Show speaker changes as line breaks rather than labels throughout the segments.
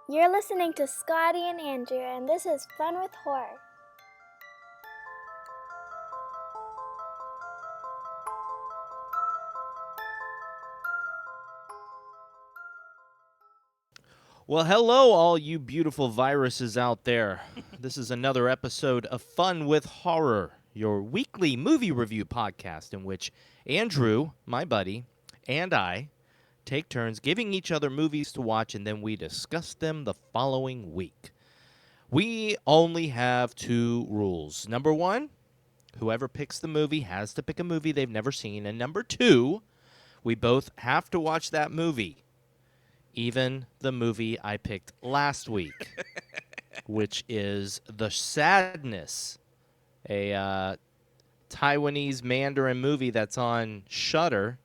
You're listening to Scotty and Andrew, and this is Fun with Horror.
Well, hello, all you beautiful viruses out there. This is another episode of Fun with Horror, your weekly movie review podcast in which Andrew, my buddy, and I take turns giving each other movies to watch, and then we discuss them the following week. We only have two rules. Number one, whoever picks the movie has to pick a movie they've never seen. And number two, we both have to watch that movie. Even the movie I picked last week, which is The Sadness, a Taiwanese Mandarin movie that's on Shudder,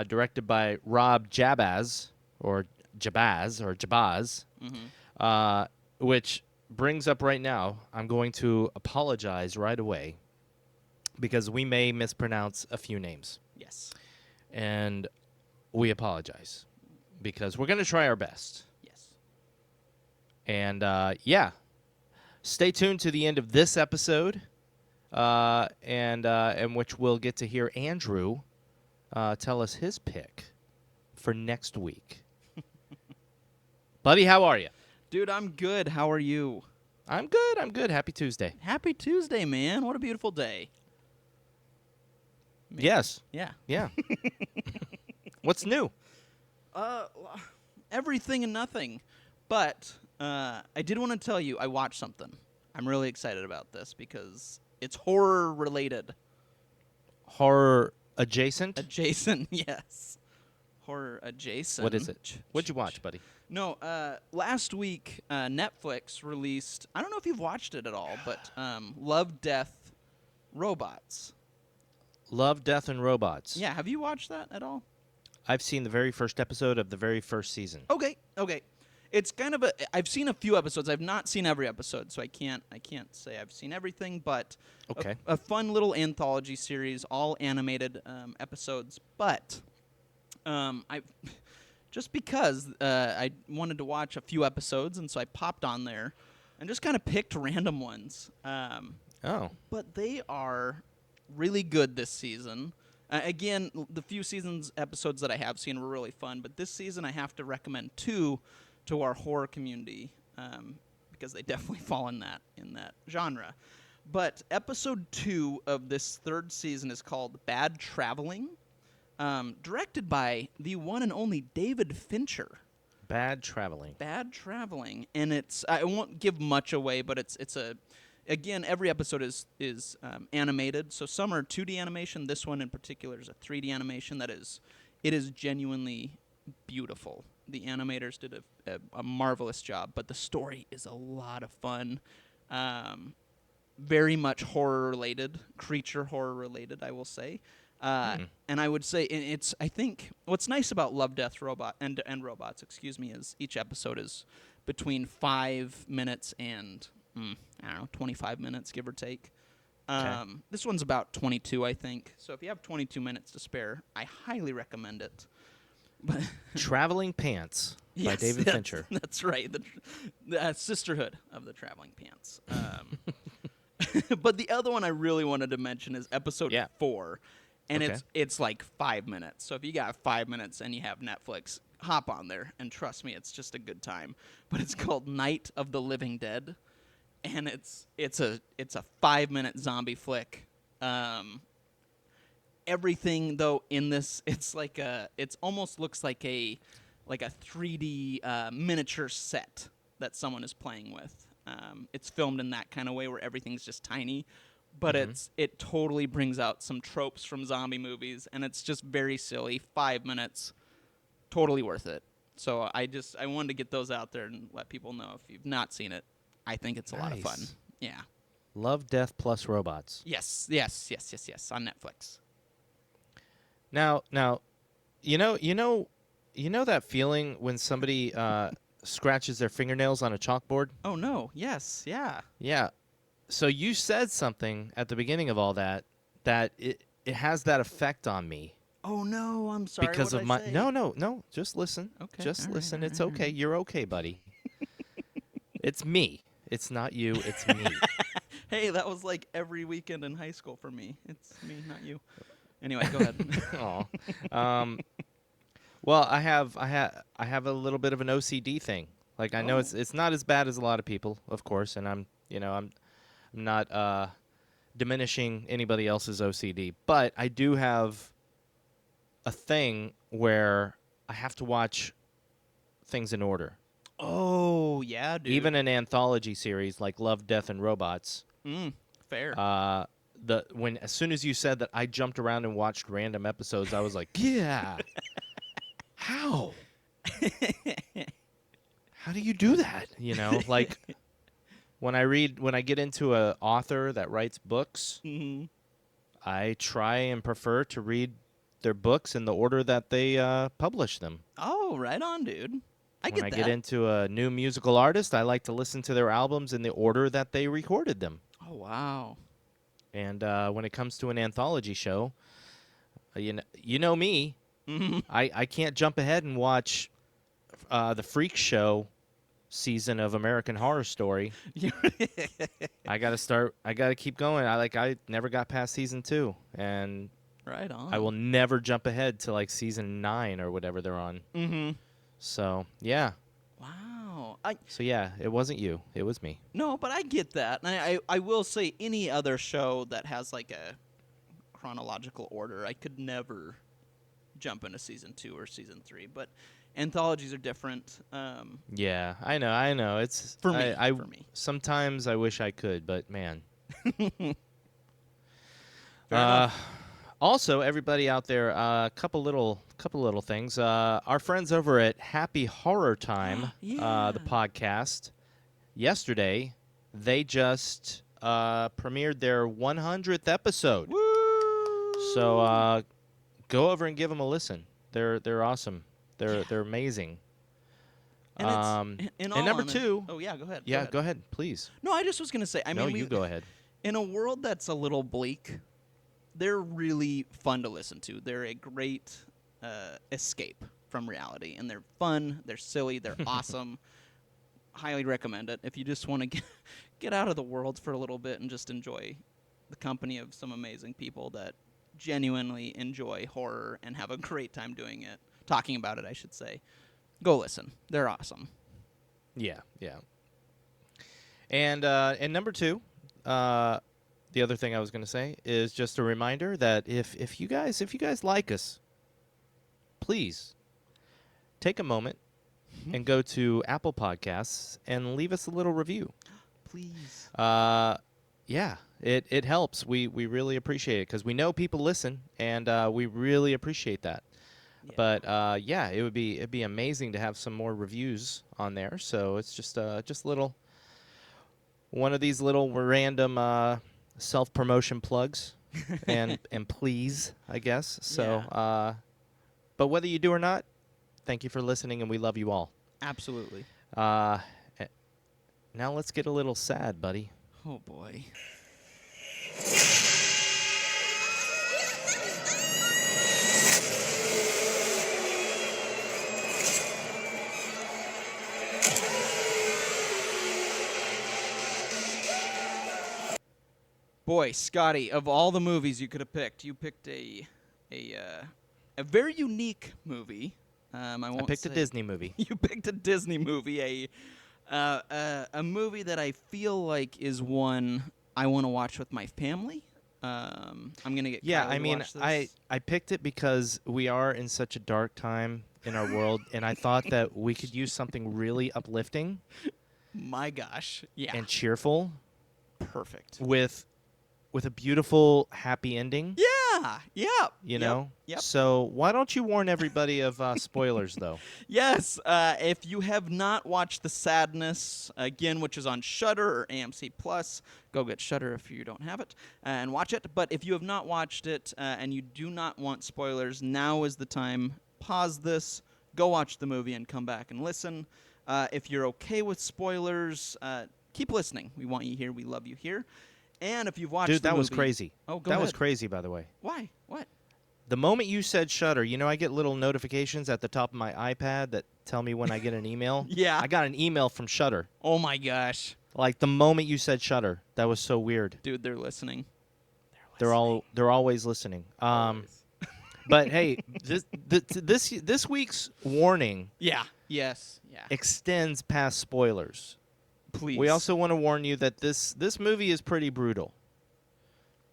directed by Rob Jabbaz, or Jabbaz, which brings up right now, I'm going to apologize right away because we may mispronounce a few names.
Yes.
And we apologize. Because we're going to try our best.
Yes.
And, stay tuned to the end of this episode, in which we'll get to hear Andrew tell us his pick for next week. Buddy, how are you?
Dude, I'm good. How are you?
I'm good. Happy Tuesday.
Happy Tuesday, man. What a beautiful day. Man.
Yes.
Yeah.
Yeah. What's new?
Everything and nothing. But I did want to tell you I watched something. I'm really excited about this because it's horror related.
Horror adjacent?
Adjacent, yes. Horror adjacent.
What is it? What'd you watch, buddy?
No, last week Netflix released, I don't know if you've watched it at all, but Love, Death, Robots.
Love, Death, and Robots.
Yeah, have you watched that at all?
I've seen the very first episode of the very first season.
Okay. It's kind of I've seen a few episodes. I've not seen every episode, so I can't say I've seen everything, but
okay.
A fun little anthology series, all animated episodes. But I just because I wanted to watch a few episodes, and so I popped on there and just kind of picked random ones. But they are really good this season. Again, the few episodes that I have seen were really fun, but this season I have to recommend two to our horror community because they definitely fall in that genre. But episode 2 of this third season is called Bad Traveling, directed by the one and only David Fincher.
Bad Traveling,
and it's I won't give much away, but it's a. Again, every episode is animated. So some are 2D animation. This one in particular is a 3D animation it is genuinely beautiful. The animators did a marvelous job, but the story is a lot of fun. Very much horror-related, creature horror-related, I will say. And I would say I think what's nice about Love, Death, and Robots, is each episode is between 5 minutes and 25 minutes, give or take. This one's about 22, I think. So if you have 22 minutes to spare, I highly recommend it. But
Traveling Pants by David Fincher.
That's right. The Sisterhood of the Traveling Pants. But the other one I really wanted to mention is episode 4. And it's like 5 minutes. So if you got 5 minutes and you have Netflix, hop on there. And trust me, it's just a good time. But it's called Night of the Living Dead. And it's a 5-minute zombie flick. Everything though in this, it's almost looks like a 3D miniature set that someone is playing with. It's filmed in that kind of way where everything's just tiny, but it totally brings out some tropes from zombie movies, and it's just very silly. 5 minutes, totally worth it. So I wanted to get those out there and let people know if you've not seen it. I think it's a lot of fun. Yeah.
Love, Death plus Robots.
Yes, on Netflix.
Now, you know that feeling when somebody scratches their fingernails on a chalkboard?
Oh no! Yes, yeah.
Yeah. So you said something at the beginning of all that it has that effect on me
Oh no, I'm sorry.
because
What'd
of
I
my
say?
No. Just listen.
Okay.
Just
all right,
listen.
all
It's
right, all
okay.
right.
You're okay, buddy. It's me. It's not you. It's me.
Hey, that was like every weekend in high school for me. It's me, not you. Anyway, go ahead.
Aw. Um, well, I have a little bit of an OCD thing. Like I know
Oh.
it's not as bad as a lot of people, of course, and I'm not diminishing anybody else's OCD, but I do have a thing where I have to watch things in order.
Oh, yeah, dude.
Even an anthology series like Love, Death, and Robots.
Fair.
As soon as you said that, I jumped around and watched random episodes. I was like, yeah, how? How do you do that? Like when I get into a author that writes books,
Mhm.
I try and prefer to read their books in the order that they publish them.
Oh, right on, dude. I
When
get
I
that.
get into a new musical artist, I like to listen to their albums in the order that they recorded them.
Oh, wow.
And when it comes to an anthology show, you know me,
Mhm.
I can't jump ahead and watch the Freak Show season of American Horror Story. I gotta keep going. I never got past season 2, and
Right on.
I will never jump ahead to like season 9 or whatever they're on.
Mhm.
So yeah.
Wow.
So yeah, it wasn't you. It was me.
No, but I get that. And I will say any other show that has like a chronological order, I could never jump into season 2 or season 3. But anthologies are different.
Yeah, I know. It's
For me,
I
for me.
sometimes I wish I could, but man.
Fair enough.
Also, everybody out there, a couple little things. Our friends over at Happy Horror Time,
Yeah.
the podcast, yesterday, they just premiered their 100th episode.
Woo!
So go over and give them a listen. They're awesome. They're amazing.
And it's in all
and number
honest-
2.
Oh yeah, go ahead.
Yeah, go ahead, please.
No, I just was gonna say. I
No,
mean,
you go ahead.
in a world that's a little bleak, they're really fun to listen to. They're a great escape from reality, and they're fun. They're silly. They're awesome. Highly recommend it if you just want to get out of the world for a little bit and just enjoy the company of some amazing people that genuinely enjoy horror and have a great time doing it, talking about it, I should say. Go listen. They're awesome.
Yeah. And number 2, the other thing I was going to say is just a reminder that if you guys like us, please take a moment and go to Apple Podcasts and leave us a little review.
Please.
Yeah, it helps. We really appreciate it because we know people listen, and we really appreciate that.
Yeah.
But yeah, it'd be amazing to have some more reviews on there. So it's just little one of these little random self-promotion plugs, and please, I guess. So, but whether you do or not, thank you for listening, and we love you all.
Absolutely.
Now let's get a little sad, buddy.
Oh boy. Boy, Scotty, of all the movies you could have picked, you picked a very unique movie. I
picked a Disney movie.
You picked a Disney movie, a movie that I feel like is one I want to watch with my family. I'm gonna get
Yeah,
Kylie
I
to
mean,
watch this.
I picked it because we are in such a dark time in our world, and I thought that we could use something really uplifting
My gosh, yeah,
and cheerful
perfect.
with a beautiful, happy ending.
Yeah,
You
yep,
know?
Yep.
So why don't you warn everybody of spoilers, though?
Yes, if you have not watched The Sadness, again, which is on Shudder or AMC Plus, go get Shudder if you don't have it, and watch it. But if you have not watched it and you do not want spoilers, now is the time. Pause this, go watch the movie, and come back and listen. If you're okay with spoilers, keep listening. We want you here. We love you here. And if you've watched
Dude,
the
that
movie...
was crazy.
Oh, go
That
ahead.
was crazy, by the way.
Why? What?
The moment you said Shudder, I get little notifications at the top of my iPad that tell me when I get an email.
Yeah.
I got an email from Shudder.
Oh my gosh.
Like the moment you said Shudder. That was so weird.
Dude, they're listening.
They're always listening.
Always.
But hey, this week's warning
Yeah. Yes. Yeah.
extends past spoilers.
Please.
We also want to warn you that this movie is pretty brutal.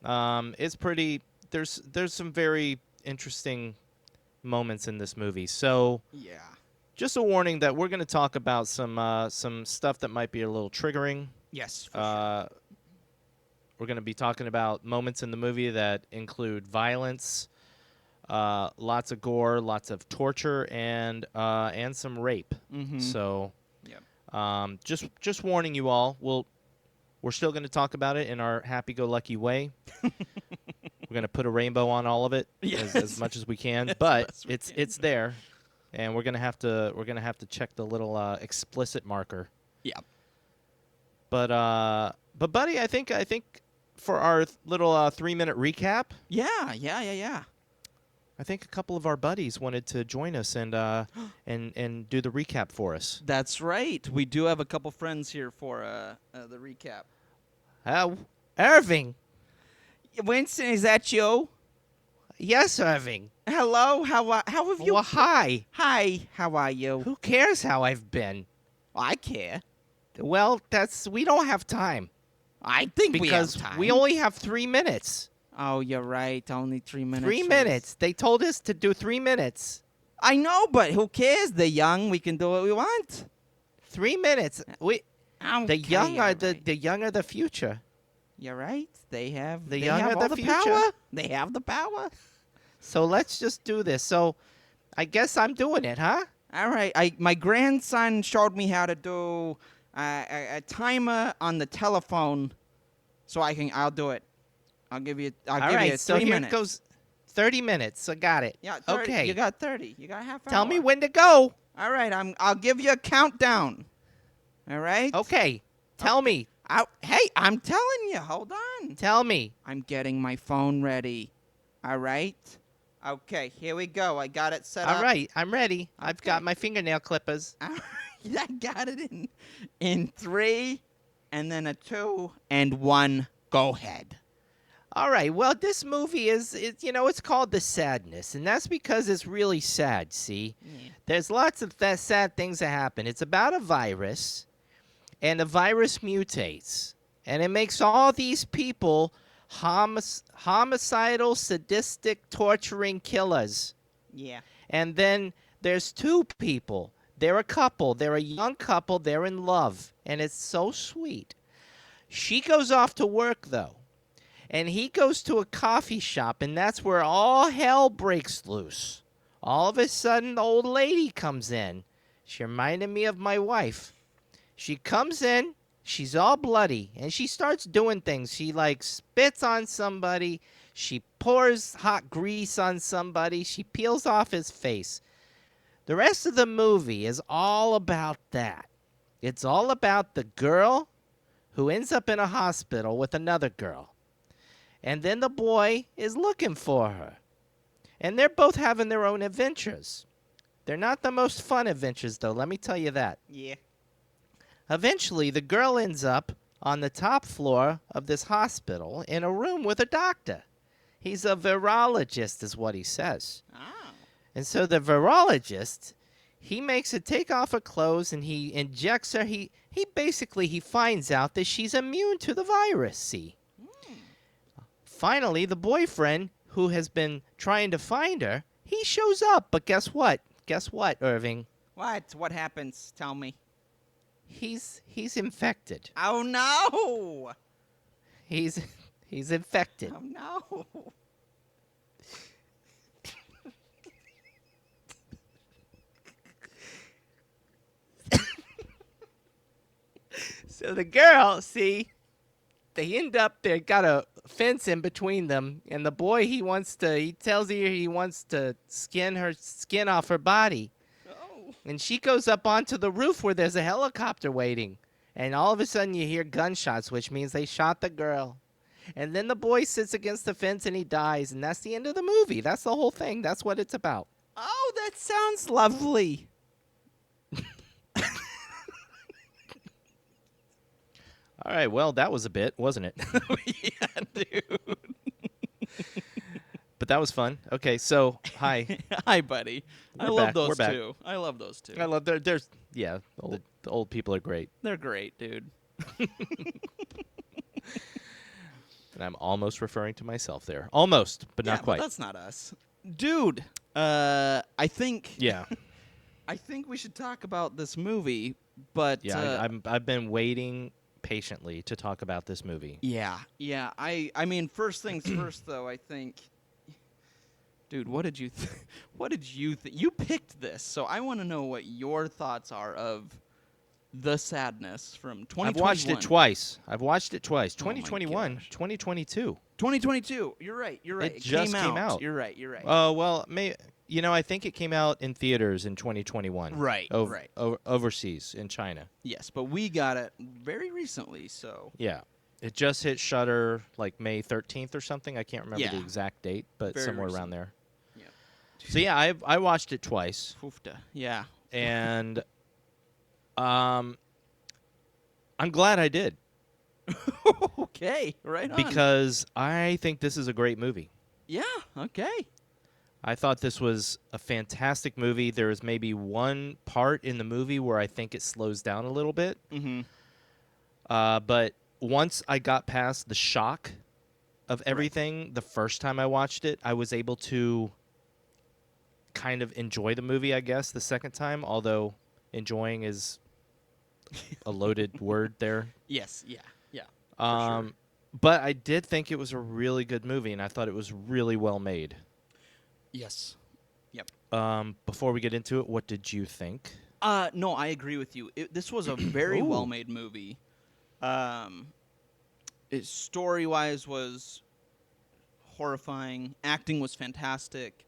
It's pretty. There's some very interesting moments in this movie. So
Yeah.
just a warning that we're going to talk about some stuff that might be a little triggering.
Yes. For sure.
We're going to be talking about moments in the movie that include violence, lots of gore, lots of torture, and some rape.
Mm-hmm.
So,
Yep.
just warning you all. We're still going to talk about it in our happy-go-lucky way. We're going to put a rainbow on all of it as much as we can, but it's there, and we're going to have to check the little explicit marker.
Yeah.
But buddy, I think for our little 3-minute recap,
Yeah.
I think a couple of our buddies wanted to join us and do the recap for us.
That's right. We do have a couple friends here for the recap.
Irving.
Winston, is that you?
Yes, Irving.
Hello. How have you?
Well, hi.
Hi. How are you?
Who cares how I've been?
I care.
Well, we don't have time.
I think
Because
we have time.
we only have 3 minutes.
Oh, you're right. Only 3 minutes.
3
for
minutes.
this.
They told us to do 3 minutes.
I know, but who cares? They're young. We can do what we want.
3 minutes. The young
you're
are
right.
the young are the future.
You're right. They have
The
they
young
have
are
all
the
the
future.
power. They have the power.
So let's just do this. So I guess I'm doing it, huh?
All right. My grandson showed me how to do a timer on the telephone, so I'll do it. I'll give you. I'll
All
give you
right, so
3
here
minutes.
it goes. 30 minutes. I got it.
Yeah. 30.
Okay.
You got 30. You got half hour.
Tell me when to go.
All right. I'll give you a countdown. All right.
Okay. Tell me.
Hey, I'm telling you. Hold on.
Tell me.
I'm getting my phone ready. All right. Okay. Here we go. I got it set up.
All right. I'm ready. I've
Okay.
got my fingernail clippers.
I got it in 3, and then a 2 and 1. Go ahead.
All right. Well, this movie it's called The Sadness, and that's because it's really sad, see?
Yeah.
There's lots of sad things that happen. It's about a virus, and the virus mutates, and it makes all these people homicidal, sadistic, torturing killers.
Yeah.
And then there's 2 people. They're a couple. They're a young couple. They're in love, and it's so sweet. She goes off to work, though, and he goes to a coffee shop, and that's where all hell breaks loose. All of a sudden, the old lady comes in. She reminded me of my wife. She comes in, she's all bloody, and she starts doing things. She, spits on somebody. She pours hot grease on somebody. She peels off his face. The rest of the movie is all about that. It's all about the girl who ends up in a hospital with another girl. And then the boy is looking for her. And they're both having their own adventures. They're not the most fun adventures, though, let me tell you that.
Yeah.
Eventually, the girl ends up on the top floor of this hospital in a room with a doctor. He's a virologist, is what he says.
Oh.
And so the virologist, he makes her take off her clothes and he injects her. He finds out that she's immune to the virus, see. Finally, the boyfriend, who has been trying to find her, he shows up. But guess what? Guess what, Irving?
What? What happens? Tell me.
He's infected.
Oh no!
He's infected.
Oh no!
So the girl, see, they end up, they got a fence in between them, and the boy, he tells her he wants to skin off her body.
Oh.
And she goes up onto the roof where there's a helicopter waiting. And all of a sudden you hear gunshots, which means they shot the girl. And then the boy sits against the fence and he dies, and that's the end of the movie. That's the whole thing. That's what it's about.
Oh, that sounds lovely.
All right, well, that was a bit, wasn't it?
Yeah, dude.
But that was fun. Okay, so hi.
Hi, buddy. I
We're
love
back. We're
those
back.
two. I love those two.
I love there's yeah, the old people are great.
They're great, dude.
And I'm almost referring to myself there. Almost, but
Yeah,
not quite.
But that's not us, dude. I think.
Yeah.
I think we should talk about this movie, but
Yeah, I've been waiting patiently to talk about this movie.
yeah. I mean, first things first, though. I think, dude, what did you what did you think? You picked this, so I want to know what your thoughts are of The Sadness from 2021.
I've watched it twice.
Oh my
2021,
gosh.
2022.
2022. You're right.
It just came out.
You're right.
Oh, well, I think it came out in theaters in 2021.
Right.
Overseas in China.
Yes, but we got it very recently, so.
Yeah. It just hit Shudder like May 13th or something. I can't remember
Yeah.
the exact date, but
Very
somewhere
recent.
around there.
Yeah.
So yeah, I watched it twice,
Foofta. Yeah.
and I'm glad I did
Okay. Right on.
because I think this is a great movie.
Yeah. Okay.
I thought this was a fantastic movie. There is maybe one part in the movie where I think it slows down a little bit.
Mm-hmm.
But once I got past the shock of everything the first time I watched it, I was able to kind of enjoy the movie, I guess, the second time, although enjoying is a loaded word there.
Yes. Yeah. Yeah.
Um, But I did think it was a really good movie, and I thought it was really well made.
Yes. Yep.
Before we get into it, what did you think?
No, I agree with you. This was a very
Ooh.
well-made movie. Story-wise was horrifying. Acting was fantastic.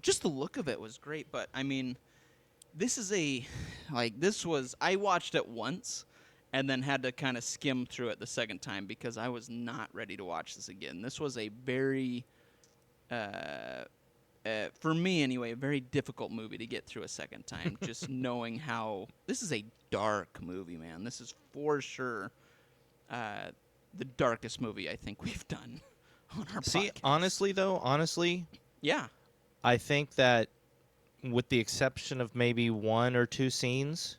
Just the look of it was great. But I mean, I watched it once, and then had to kind of skim through it the second time because I was not ready to watch this again. This was a very for me anyway, a very difficult movie to get through a second time. Just knowing how this is a dark movie, man. This is for sure the darkest movie I think we've done on our
See,
podcast.
honestly,
Yeah,
I think that with the exception of maybe one or two scenes,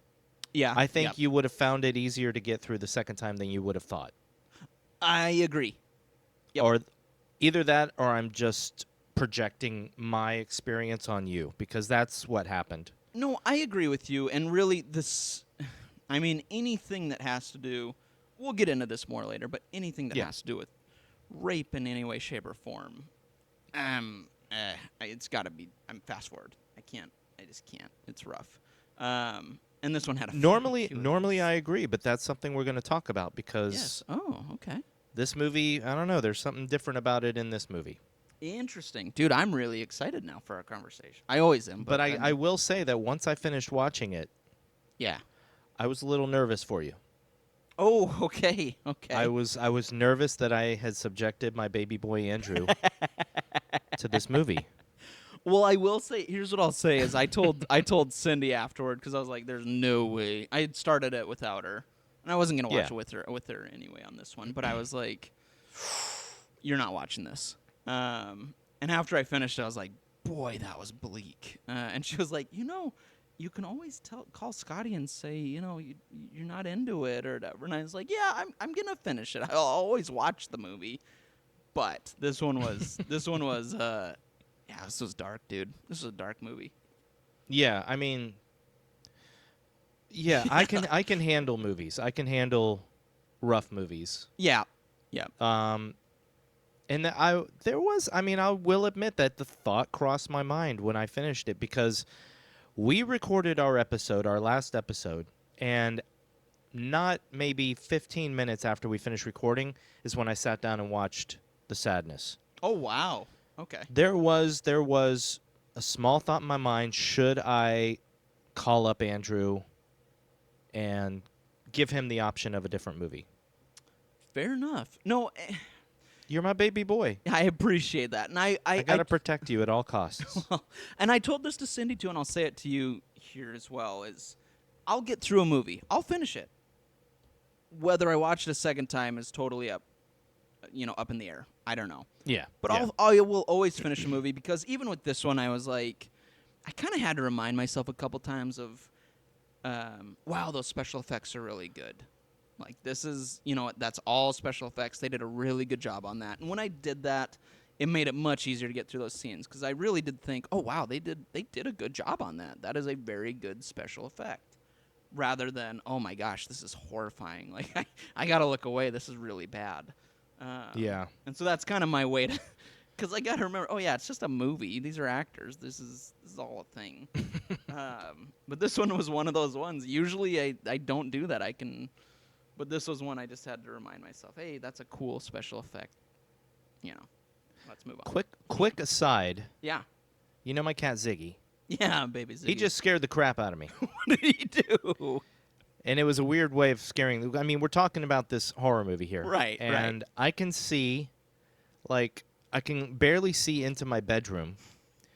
yeah.
I think
yep.
you would have found it easier to get through the second time than you would have thought.
I agree. Yep.
Or either that or I'm just projecting my experience on you because that's what happened.
No, I agree with you. And really, anything that has to do, we'll get into this more later, but anything that
Yeah.
has to do with rape in any way, shape, or form, it's got to be. I'm fast forward. I just can't. It's rough. And this one had a
Normally I agree, but that's something we're going to talk about because
Yes. Oh, okay.
this movie, I don't know, there's something different about it in this movie.
Interesting, dude. I'm really excited now for our conversation. I always am,
But I will say that once I finished watching it,
yeah.
I was a little nervous for you.
Oh, okay. Okay.
I was nervous that I had subjected my baby boy Andrew to this movie.
Well, I will say. Here's what I'll say: is I told Cindy afterward because I was like, "There's no way." I had started it without her, and I wasn't gonna watch it with her anyway on this one. But I was like, "You're not watching this." And after I finished, I was like, "Boy, that was bleak." And she was like, you can always call Scotty and say, you're not into it or whatever." And I was like, "Yeah, I'm gonna finish it. I'll always watch the movie." But this one was yeah, this was dark, dude. This was a dark movie.
Yeah, I mean, yeah, I can handle movies. I can handle rough movies.
Yeah. Yeah.
And I will admit that the thought crossed my mind when I finished it because we recorded our last episode, and not maybe 15 minutes after we finished recording is when I sat down and watched The Sadness.
Oh, wow. Okay.
There was a small thought in my mind, should I call up Andrew and give him the option of a different movie?
Fair enough. No,
You're my baby boy.
I appreciate that, and
I gotta protect you at all costs.
and I told this to Cindy too, and I'll say it to you here as well: is I'll get through a movie, I'll finish it. Whether I watch it a second time is totally up in the air. I don't know.
Yeah.
But
yeah.
I will always finish a movie because even with this one, I was like, I kind of had to remind myself a couple times of, wow, those special effects are really good. Like, this is, that's all special effects. They did a really good job on that. And when I did that, it made it much easier to get through those scenes because I really did think, oh, wow, they did a good job on that. That is a very good special effect. Rather than, oh, my gosh, this is horrifying. Like, I got to look away. This is really bad.
Yeah.
And so that's kind of my way to... Because I got to remember, oh, yeah, it's just a movie. These are actors. This is all a thing. But this one was one of those ones. Usually I don't do that. But this was one I just had to remind myself, hey, that's a cool special effect. Let's move on.
Quick aside.
Yeah.
You know my cat Ziggy?
Yeah, baby Ziggy.
He just scared the crap out of me.
What did he do?
And it was a weird way of scaring. I mean, we're talking about this horror movie here.
Right,
and I can see, I can barely see into my bedroom.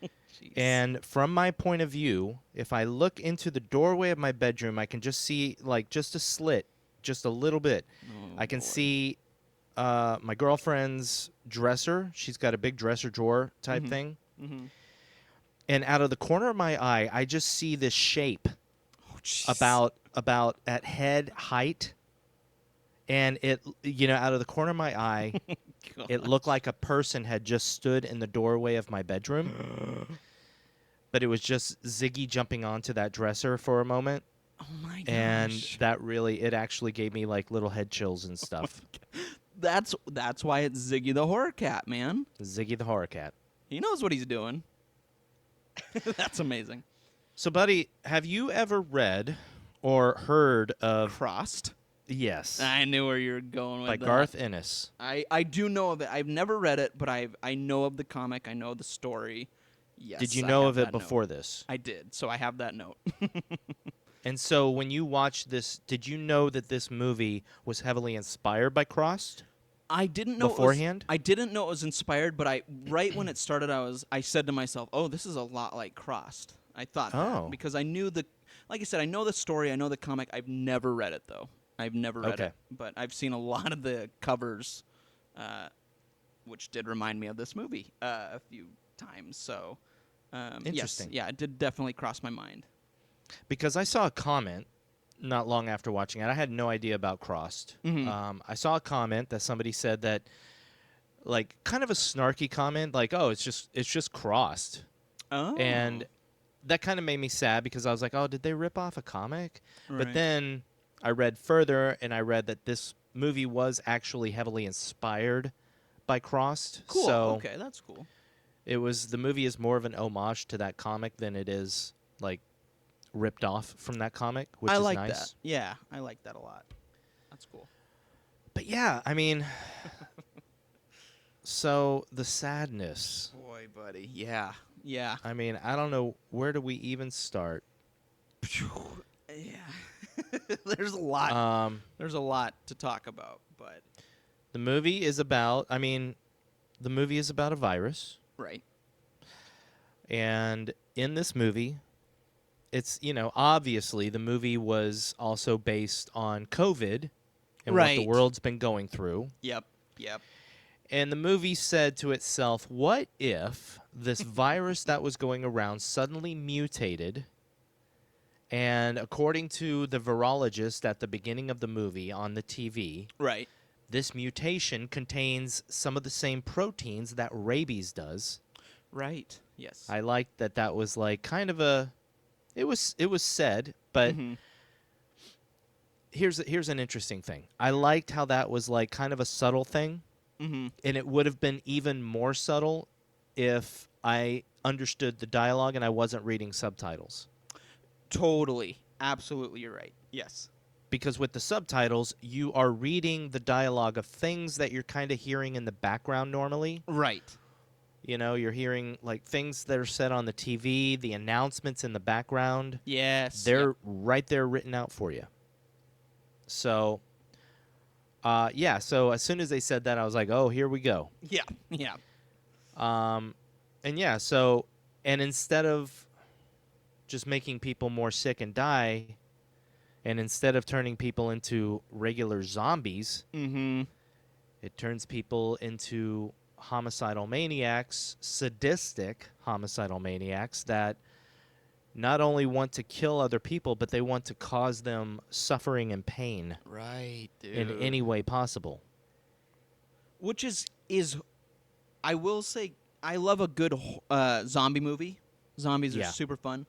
Jeez.
And from my point of view, if I look into the doorway of my bedroom, I can just see, just a slit, just a little bit.
Oh,
I can
boy.
see my girlfriend's dresser. She's got a big dresser drawer type
Mhm.
thing.
Mm-hmm.
And out of the corner of my eye, I just see this shape
Oh, jeez.
about at head height. And it, out of the corner of my eye, it looked like a person had just stood in the doorway of my bedroom. But it was just Ziggy jumping onto that dresser for a moment.
Oh, my gosh.
And it actually gave me little head chills and stuff.
That's why it's Ziggy the Horror Cat, man.
Ziggy the Horror Cat.
He knows what he's doing. That's amazing.
So, buddy, have you ever read or heard of...
Crossed?
Yes.
I knew where you were going with
by
that.
Garth Ennis.
I do know of it. I've never read it, but I know of the comic. I know the story. Yes.
Did you
I
know
have
of it
that note.
before this?
I did, so I have that note.
And so when you watched this, did you know that this movie was heavily inspired by Crossed?
I didn't know
beforehand?
I didn't know it was inspired, but right when it started, I said to myself, "Oh, this is a lot like Crossed." I thought that because I knew like I said, I know the story, I know the comic. I've never read it though. I've never read it, but I've seen a lot of the covers, which did remind me of this movie a few times. So,
Interesting.
Yes, yeah, it did definitely cross my mind.
Because I saw a comment not long after watching it. I had no idea about Crossed.
Mhm.
I saw a comment that somebody said that, kind of a snarky comment, oh, it's just Crossed.
Oh,
And that kind of made me sad because I was like, oh, did they rip off a comic? But
Right.
then I read further, and I read that this movie was actually heavily inspired by Crossed.
Cool.
So
Okay, that's cool.
the movie is more of an homage to that comic than it is, ripped off from that comic, which
I
is
like
nice.
that. Yeah, I like that a lot. That's cool.
But yeah, I mean, so the sadness.
Boy, buddy. Yeah. Yeah.
I mean, I don't know, where do we even start?
Yeah. There's a lot. There's a lot to talk about, but
The movie is about a virus,
right.
and in this movie, it's, obviously the movie was also based on COVID and what the
Right.
world's been going through.
Yep.
And the movie said to itself, what if this virus that was going around suddenly mutated? And according to the virologist at the beginning of the movie on the TV,
Right.
this mutation contains some of the same proteins that rabies does.
Right. Yes.
I liked that was kind of a... It was said, but
Mhm.
here's an interesting thing. I liked how that was kind of a subtle thing.
Mhm.
And it would have been even more subtle if I understood the dialogue and I wasn't reading subtitles.
Totally. Absolutely, you're right. Yes.
Because with the subtitles, you are reading the dialogue of things that you're kind of hearing in the background normally.
Right.
You're hearing things that are said on the TV, the announcements in the background.
Yes.
They're right there written out for you. So Yeah. So as soon as they said that, I was like, oh, here we go.
Yeah, yeah.
And yeah. So and instead of just making people more sick and die, and instead of turning people into regular zombies,
Mm-hmm.
it turns people into homicidal maniacs, sadistic homicidal maniacs that not only want to kill other people, but they want to cause them suffering and pain
Right, dude.
in any way possible.
Which is I will say I love a good zombie movie. Zombies are
Yeah.
super fun.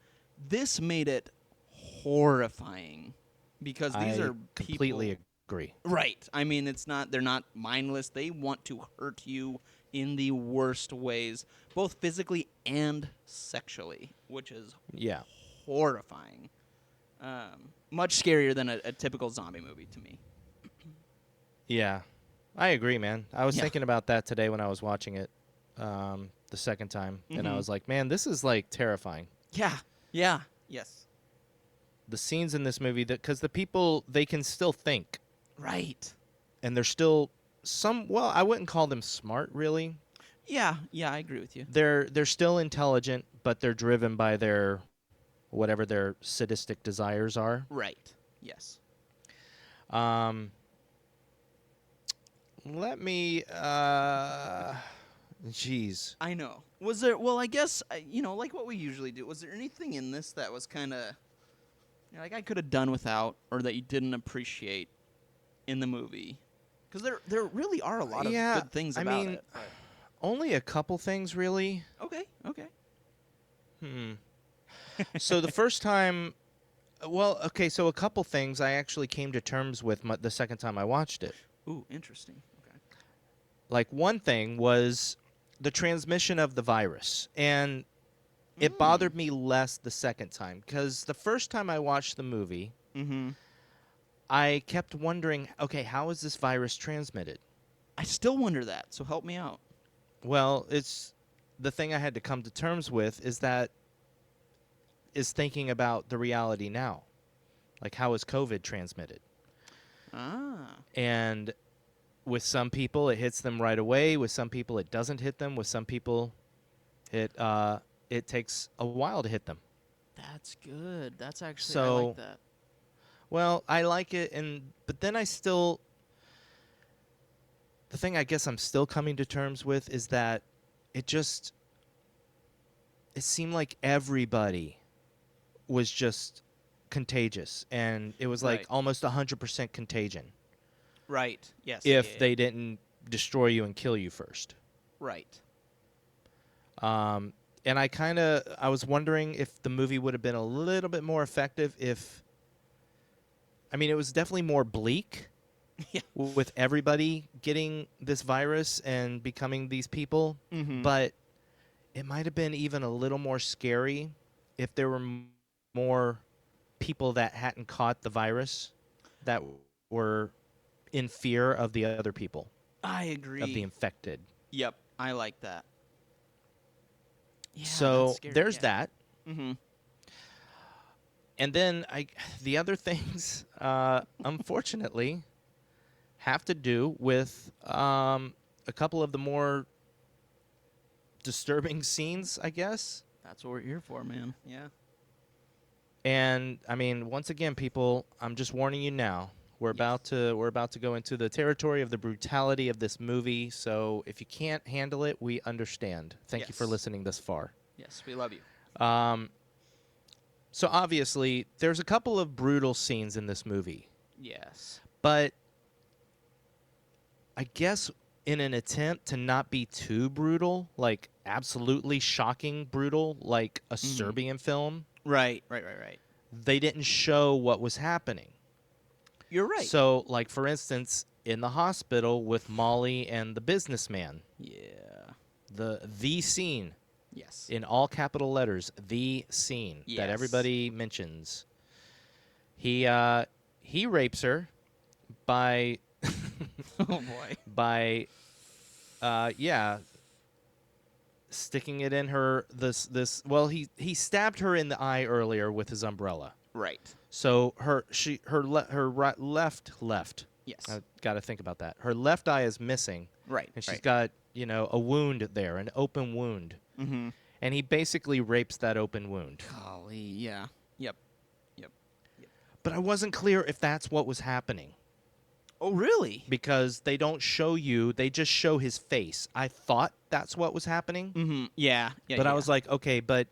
This made it horrifying because these
I
are
completely
people.
agree.
Right. I mean, they're not mindless. They want to hurt you in the worst ways, both physically and sexually, which is
Yeah.
horrifying. Much scarier than a typical zombie movie to me.
Yeah. I agree, man. I was
Yeah.
thinking about that today when I was watching it the second time, and I
Mhm.
was like, man, this is like terrifying.
Yeah. Yeah. Yes.
The scenes in this movie, because the people, they can still think,
Right.
and they're still well, I wouldn't call them smart, really.
Yeah. Yeah. I agree with you.
They're still intelligent, but they're driven by their whatever their sadistic desires are.
Right. Yes.
Let me jeez.
I know. Was there? Well, I guess like what we usually do. Was there anything in this that was kind of like I could have done without, or that you didn't appreciate in the movie? Because there really are a lot of
Yeah,
good things
I
about
mean,
it.
only a couple things really.
Okay. Okay.
So the first time, well, okay, so a couple things I actually came to terms with the second time I watched it.
Ooh, interesting. Okay.
Like one thing was the transmission of the virus, and it bothered me less the second time because the first time I watched the movie,
Mm-hmm.
I kept wondering, okay, how is this virus transmitted?
I still wonder that. So help me out.
Well, it's the thing I had to come to terms with is thinking about the reality now. Like, how is COVID transmitted?
Ah.
And with some people, it hits them right away. With some people, it doesn't hit them. With some people, it takes a while to hit them.
That's good. That's actually I
So,
like that.
well, I like it, but then the thing I guess I'm still coming to terms with is that it seemed like everybody was just contagious, and it was like
Right.
almost 100% contagion
Right. Yes.
if
yeah.
they didn't destroy you and kill you first.
Right.
And I was wondering if the movie would have been a little bit more effective I mean, it was definitely more bleak
Yeah.
with everybody getting this virus and becoming these people,
Mm-hmm.
but it might have been even a little more scary if there were more people that hadn't caught the virus that were in fear of the other people,
I agree.
of the infected.
Yep. I like that. Yeah,
So
that's scary,
there's
yeah.
that.
Mm-hmm.
And then the other things, unfortunately, have to do with a couple of the more disturbing scenes, I guess.
That's what we're here for, man. Yeah.
And I mean, once again, people, I'm just warning you now. We're about to go into the territory of the brutality of this movie. So if you can't handle it, we understand. Thank you for
Yes.
listening this far.
Yes, we love you.
So obviously, there's a couple of brutal scenes in this movie,
Yes.
but I guess in an attempt to not be too brutal, like absolutely shocking brutal, like a Serbian film,
Right.
they didn't show what was happening.
You're right.
So, like, for instance, in the hospital with Molly and the businessman,
yeah.
the scene,
Yes.
in all capital letters, the scene
Yes.
that everybody mentions. He rapes her by
Oh boy.
by sticking it in her well, he stabbed her in the eye earlier with his umbrella.
Right.
So her left
Yes.
I got to think about that. Her left eye is missing,
Right.
and she's got, a wound there, an open wound.
Mm-hmm.
And he basically rapes that open wound.
Golly, yeah. Yep.
But I wasn't clear if that's what was happening.
Oh, really?
Because they don't show you, they just show his face. I thought that's what was happening.
Mm-hmm. Yeah.
But I was like, okay, but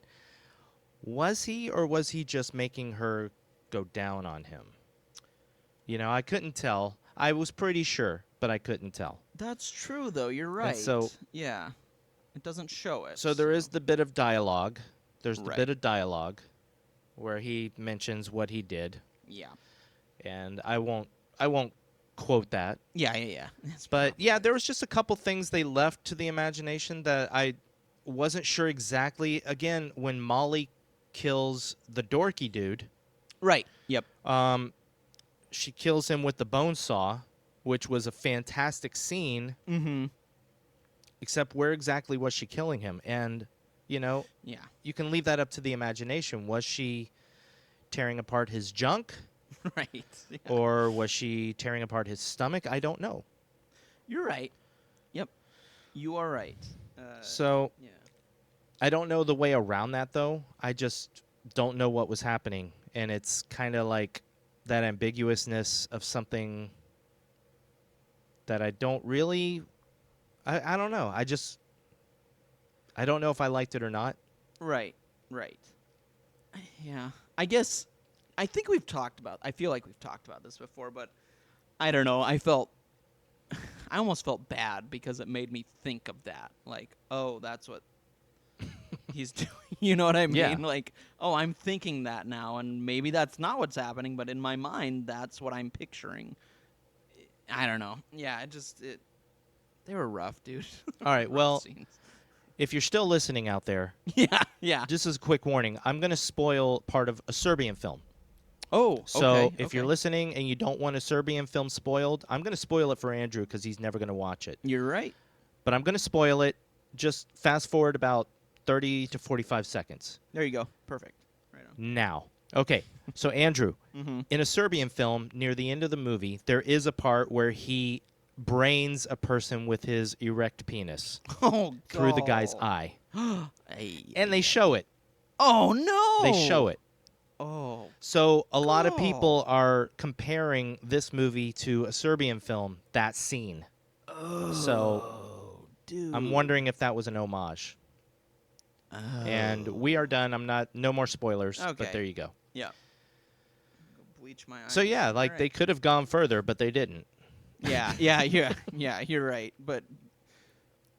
was he or was he just making her go down on him? I couldn't tell. I was pretty sure, but I couldn't tell.
That's true, though. You're right.
so-
yeah. It doesn't show it.
So there is the bit of dialogue. There's the
Right.
bit of dialogue where he mentions what he did,
Yeah.
and I won't quote that.
Yeah.
But yeah, there was just a couple things they left to the imagination that I wasn't sure exactly. Again, when Molly kills the dorky dude,
Right. Yep.
she kills him with the bone saw, which was a fantastic scene.
Mm-hmm.
Except where exactly was she killing him? And,
Yeah.
you can leave that up to the imagination. Was she tearing apart his junk?
Right. Yeah.
Or was she tearing apart his stomach? I don't know.
You're right. Yep. You are right.
So
Yeah.
I don't know the way around that, though. I just don't know what was happening. And it's kind of like that ambiguousness of something that I don't really... I don't know. I don't know if I liked it or not.
Right. Yeah. I think we've talked about. I feel like we've talked about this before, but I don't know. I almost felt bad because it made me think of that. Like, oh, that's what he's doing. You know what I mean?
Yeah.
Like, oh, I'm thinking that now, and maybe that's not what's happening, but in my mind, that's what I'm picturing. I don't know. Yeah, they were rough, dude.
All right,
Rough
well,
scenes.
if you're still listening out there,
Yeah.
just as a quick warning, I'm going to spoil part of a Serbian film.
Oh,
So
okay,
if you're listening and you don't want a Serbian film spoiled, I'm going to spoil it for Andrew because he's never going to watch it.
You're right.
But I'm going to spoil it. Just fast forward about 30 to 45 seconds.
There you go. Perfect. Right on.
Now. Okay, so Andrew,
Mm-hmm.
in a Serbian film, near the end of the movie, there is a part where he brains a person with his erect penis
Oh,
through the guy's eye.
Hey.
And they show it.
Oh no!
They show it.
Oh.
So a lot of
Oh.
people are comparing this movie to a Serbian film, that scene. So
Dude.
I'm wondering if that was an homage. And we are done. No more spoilers,
Okay.
but there you go.
Yeah. Go bleach my eyes.
So yeah, like
All
they
right.
could have gone further, but they didn't.
Yeah. You're right. But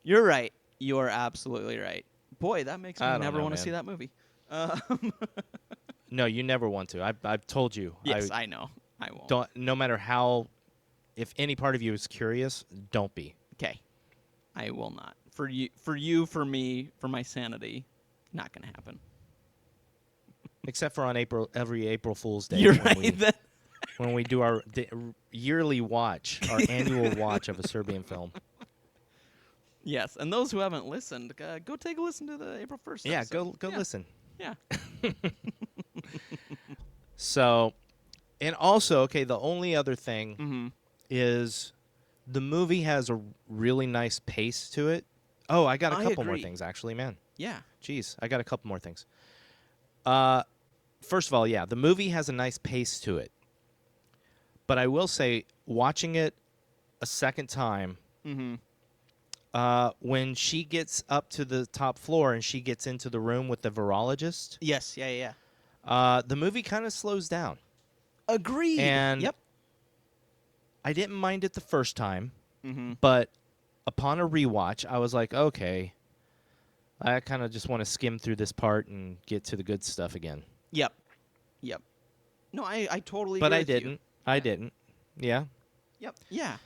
you're right. You're absolutely right. Boy, that makes me
I don't
never
know,
want to
man.
see that movie.
No, you never want to. I've told you.
Yes, I know. I won't.
don't. No matter how, if any part of you is curious, don't be.
Okay. I will not. For you, for me, for my sanity, not gonna happen.
Except for on every April Fool's Day.
You're
when we-
right.
when we do our yearly watch, our annual watch of a Serbian film.
Yes, and those who haven't listened, go take a listen to the April 1st
Yeah,
episode.
go listen.
Yeah.
So, and also, okay, the only other thing
Mm-hmm.
is the movie has a really nice pace to it. Oh, I got a
I
couple more
agree.
things, actually, man.
Yeah.
Jeez, I got a couple more things. First of all, yeah, the movie has a nice pace to it. But I will say, watching it a second time,
Mm-hmm.
when she gets up to the top floor and she gets into the room with the virologist,
Yes. Yeah.
the movie kind of slows down.
Agreed.
And
yep.
I didn't mind it the first time,
Mm-hmm.
but upon a rewatch, I was like, okay, I kind of just want to skim through this part and get to the good stuff again.
Yep. No, I totally.
But
agree
I
with you.
didn't. I didn't. Yeah.
Yep. Yeah.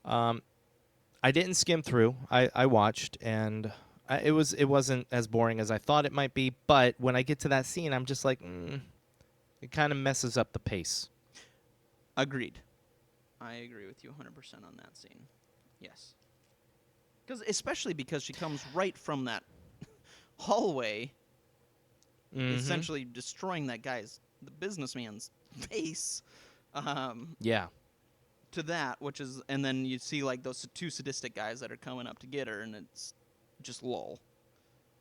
I didn't skim through. I watched, and it wasn't as boring as I thought it might be. But when I get to that scene, I'm just like, it kind of messes up the pace.
Agreed. I agree with you 100% on that scene. Yes. Especially because she comes right from that hallway,
Mhm.
essentially destroying the businessman's face.
Yeah.
to that, which is, and then you see like those two sadistic guys that are coming up to get her, and it's just lull.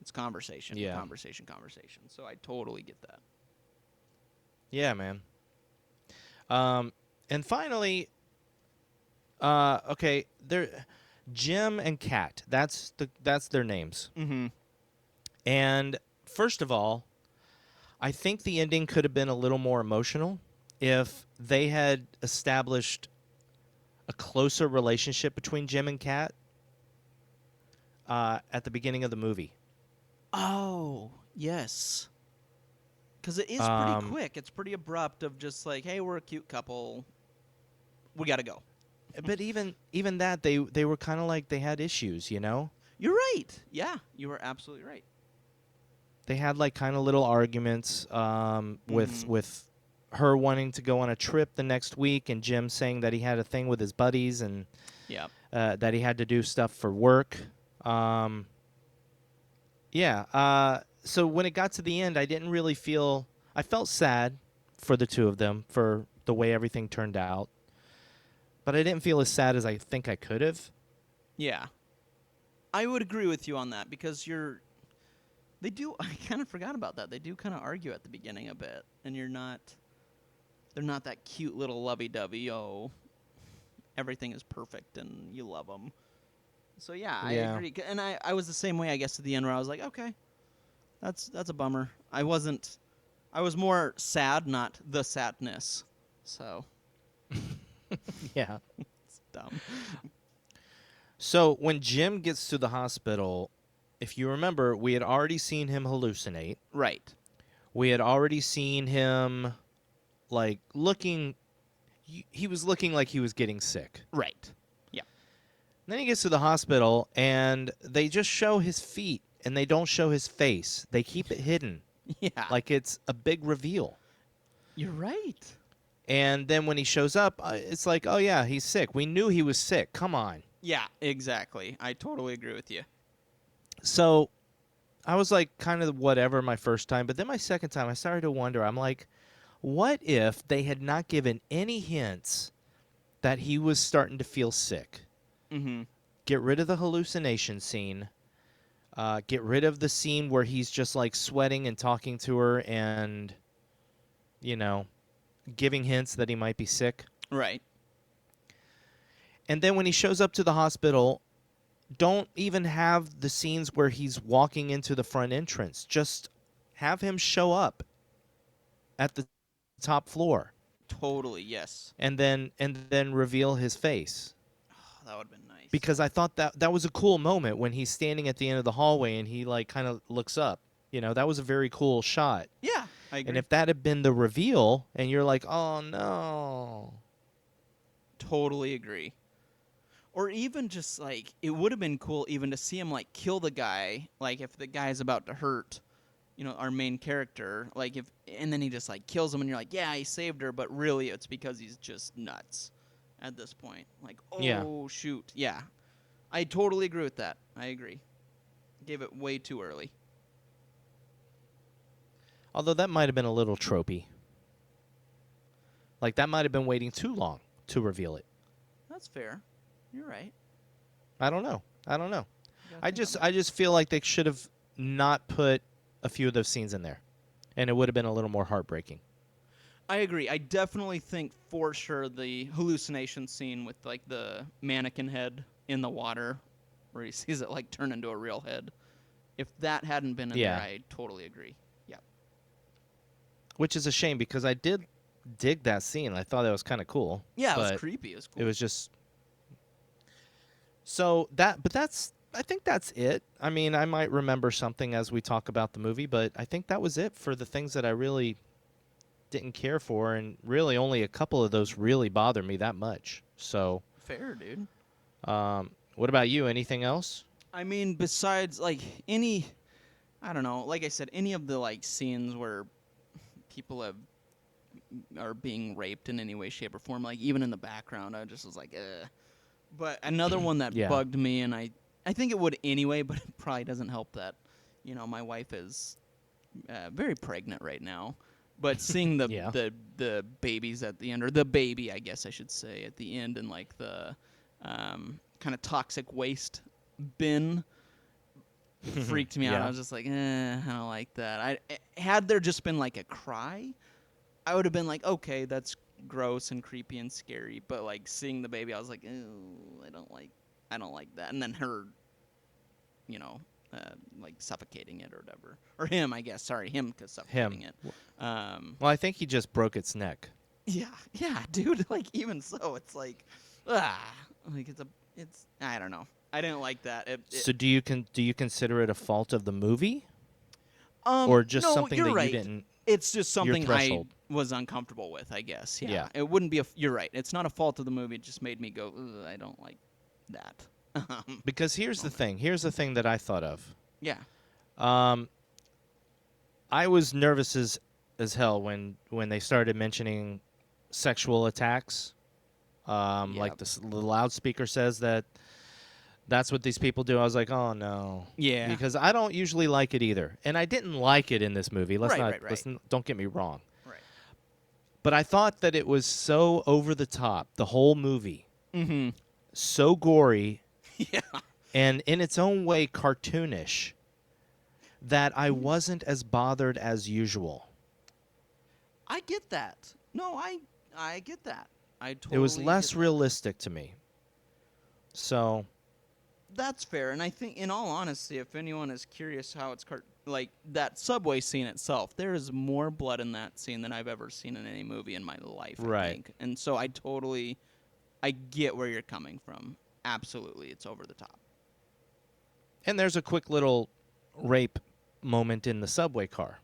It's conversation, conversation. So I totally get that.
Yeah, man. And finally, okay, they're Jim and Kat. That's their names.
Mm-hmm.
And first of all, I think the ending could have been a little more emotional if they had established a closer relationship between Jim and Kat at the beginning of the movie.
Oh, yes. Because it is pretty quick. It's pretty abrupt of just like, hey, we're a cute couple. We got to go.
But even that, they were kind of like they had issues, you know?
You're right. Yeah, you were absolutely right.
They had like kind of little arguments with her wanting to go on a trip the next week and Jim saying that he had a thing with his buddies and that he had to do stuff for work. So when it got to the end, I didn't really feel... I felt sad for the two of them, for the way everything turned out. But I didn't feel as sad as I think I could have.
Yeah. I would agree with you on that, because they do... I kind of forgot about that. They do kind of argue at the beginning a bit, and they're not that cute little lovey-dovey, everything is perfect and you love them. So yeah, I agree. And I was the same way, I guess, at the end, where I was like, okay, that's a bummer. I was more sad, not the sadness. So
Yeah.
it's dumb.
So when Jim gets to the hospital, if you remember, we had already seen him hallucinate.
Right.
We had already seen him, like, looking... He was looking like he was getting sick.
Right. Yeah.
And then he gets to the hospital, and they just show his feet, and they don't show his face. They keep it hidden.
Yeah.
Like it's a big reveal.
You're right.
And then when he shows up, it's like, oh, yeah, he's sick. We knew he was sick. Come on.
Yeah, exactly. I totally agree with you.
So I was like kind of whatever my first time. But then my second time, I started to wonder. I'm like, what if they had not given any hints that he was starting to feel sick?
Mm-hmm.
Get rid of the hallucination scene. Get rid of the scene where he's just like sweating and talking to her and, you know, giving hints that he might be sick.
Right.
And then when he shows up to the hospital, don't even have the scenes where he's walking into the front entrance. Just have him show up at the top floor.
Totally, yes.
And then reveal his face.
Oh, that would have been nice.
Because I thought that was a cool moment when he's standing at the end of the hallway and he like kind of looks up. You know, that was a very cool shot.
Yeah, I agree.
And if that had been the reveal and you're like, oh no.
Totally agree. Or even just like, it would have been cool even to see him like kill the guy. Like if the guy's about to hurt, you know, our main character, like and then he just like kills him and you're like, yeah, he saved her, but really it's because he's just nuts at this point. Like, oh, shoot. Yeah. I totally agree with that. I agree. Gave it way too early.
Although that might have been a little tropey. Like that might have been waiting too long to reveal it.
That's fair. You're right.
I don't know. I just feel like they should have not put a few of those scenes in there. And it would have been a little more heartbreaking.
I agree. I definitely think for sure the hallucination scene with like the mannequin head in the water where he sees it like turn into a real head. If that hadn't been in there, I totally agree. Yeah.
Which is a shame because I did dig that scene. I thought that was kind of cool.
Yeah, it was creepy. It was cool.
It was just... So I think that's it. I mean, I might remember something as we talk about the movie, but I think that was it for the things that I really didn't care for, and really only a couple of those really bother me that much. So
fair, dude.
What about you? Anything else?
I mean, besides like I don't know, like I said, any of the like scenes where people are being raped in any way, shape, or form, like even in the background, I just was like, ugh. But another one that bugged me, and I think it would anyway, but it probably doesn't help that, you know, my wife is very pregnant right now. But seeing the
Yeah.
the babies at the end, or the baby, I guess I should say, at the end, and like the kind of toxic waste bin freaked me out.
Yeah.
I was just like, I don't like that. Had there just been like a cry, I would have been like, okay, that's gross and creepy and scary. But like seeing the baby, I was like, ew, I don't like that. And then her, like suffocating it or whatever, or him, I guess. Sorry, him, cause suffocating it.
Well, I think he just broke its neck.
Yeah, dude. Like even so, it's like, like it's. I don't know. I didn't like that.
So do you consider it a fault of the movie,
Um,
or just
no,
something
you're
that
right.
you didn't?
It's just something I
threshold.
was uncomfortable with, I guess. Yeah.
Yeah.
It wouldn't be you're right. It's not a fault of the movie. It just made me go, ugh, I don't like that.
Because here's the thing. Here's the thing that I thought of.
Yeah.
I was nervous as hell when they started mentioning sexual attacks. Like the loudspeaker says that's what these people do. I was like, oh no.
Yeah.
Because I don't usually like it either, and I didn't like it in this movie.
Right.
Don't get me wrong.
Right.
But I thought that it was so over the top, the whole movie.
Mm-hmm.
So gory.
Yeah.
And in its own way cartoonish, that I wasn't as bothered as usual.
I get that. No, I get that. I totally.
It was less
get that.
realistic to me. So
That's fair, and I think, in all honesty, if anyone is curious how it's like that subway scene itself, there is more blood in that scene than I've ever seen in any movie in my life.
Right.
I think. And so I get where you're coming from. Absolutely, it's over the top.
and there's a quick little rape moment in the subway car.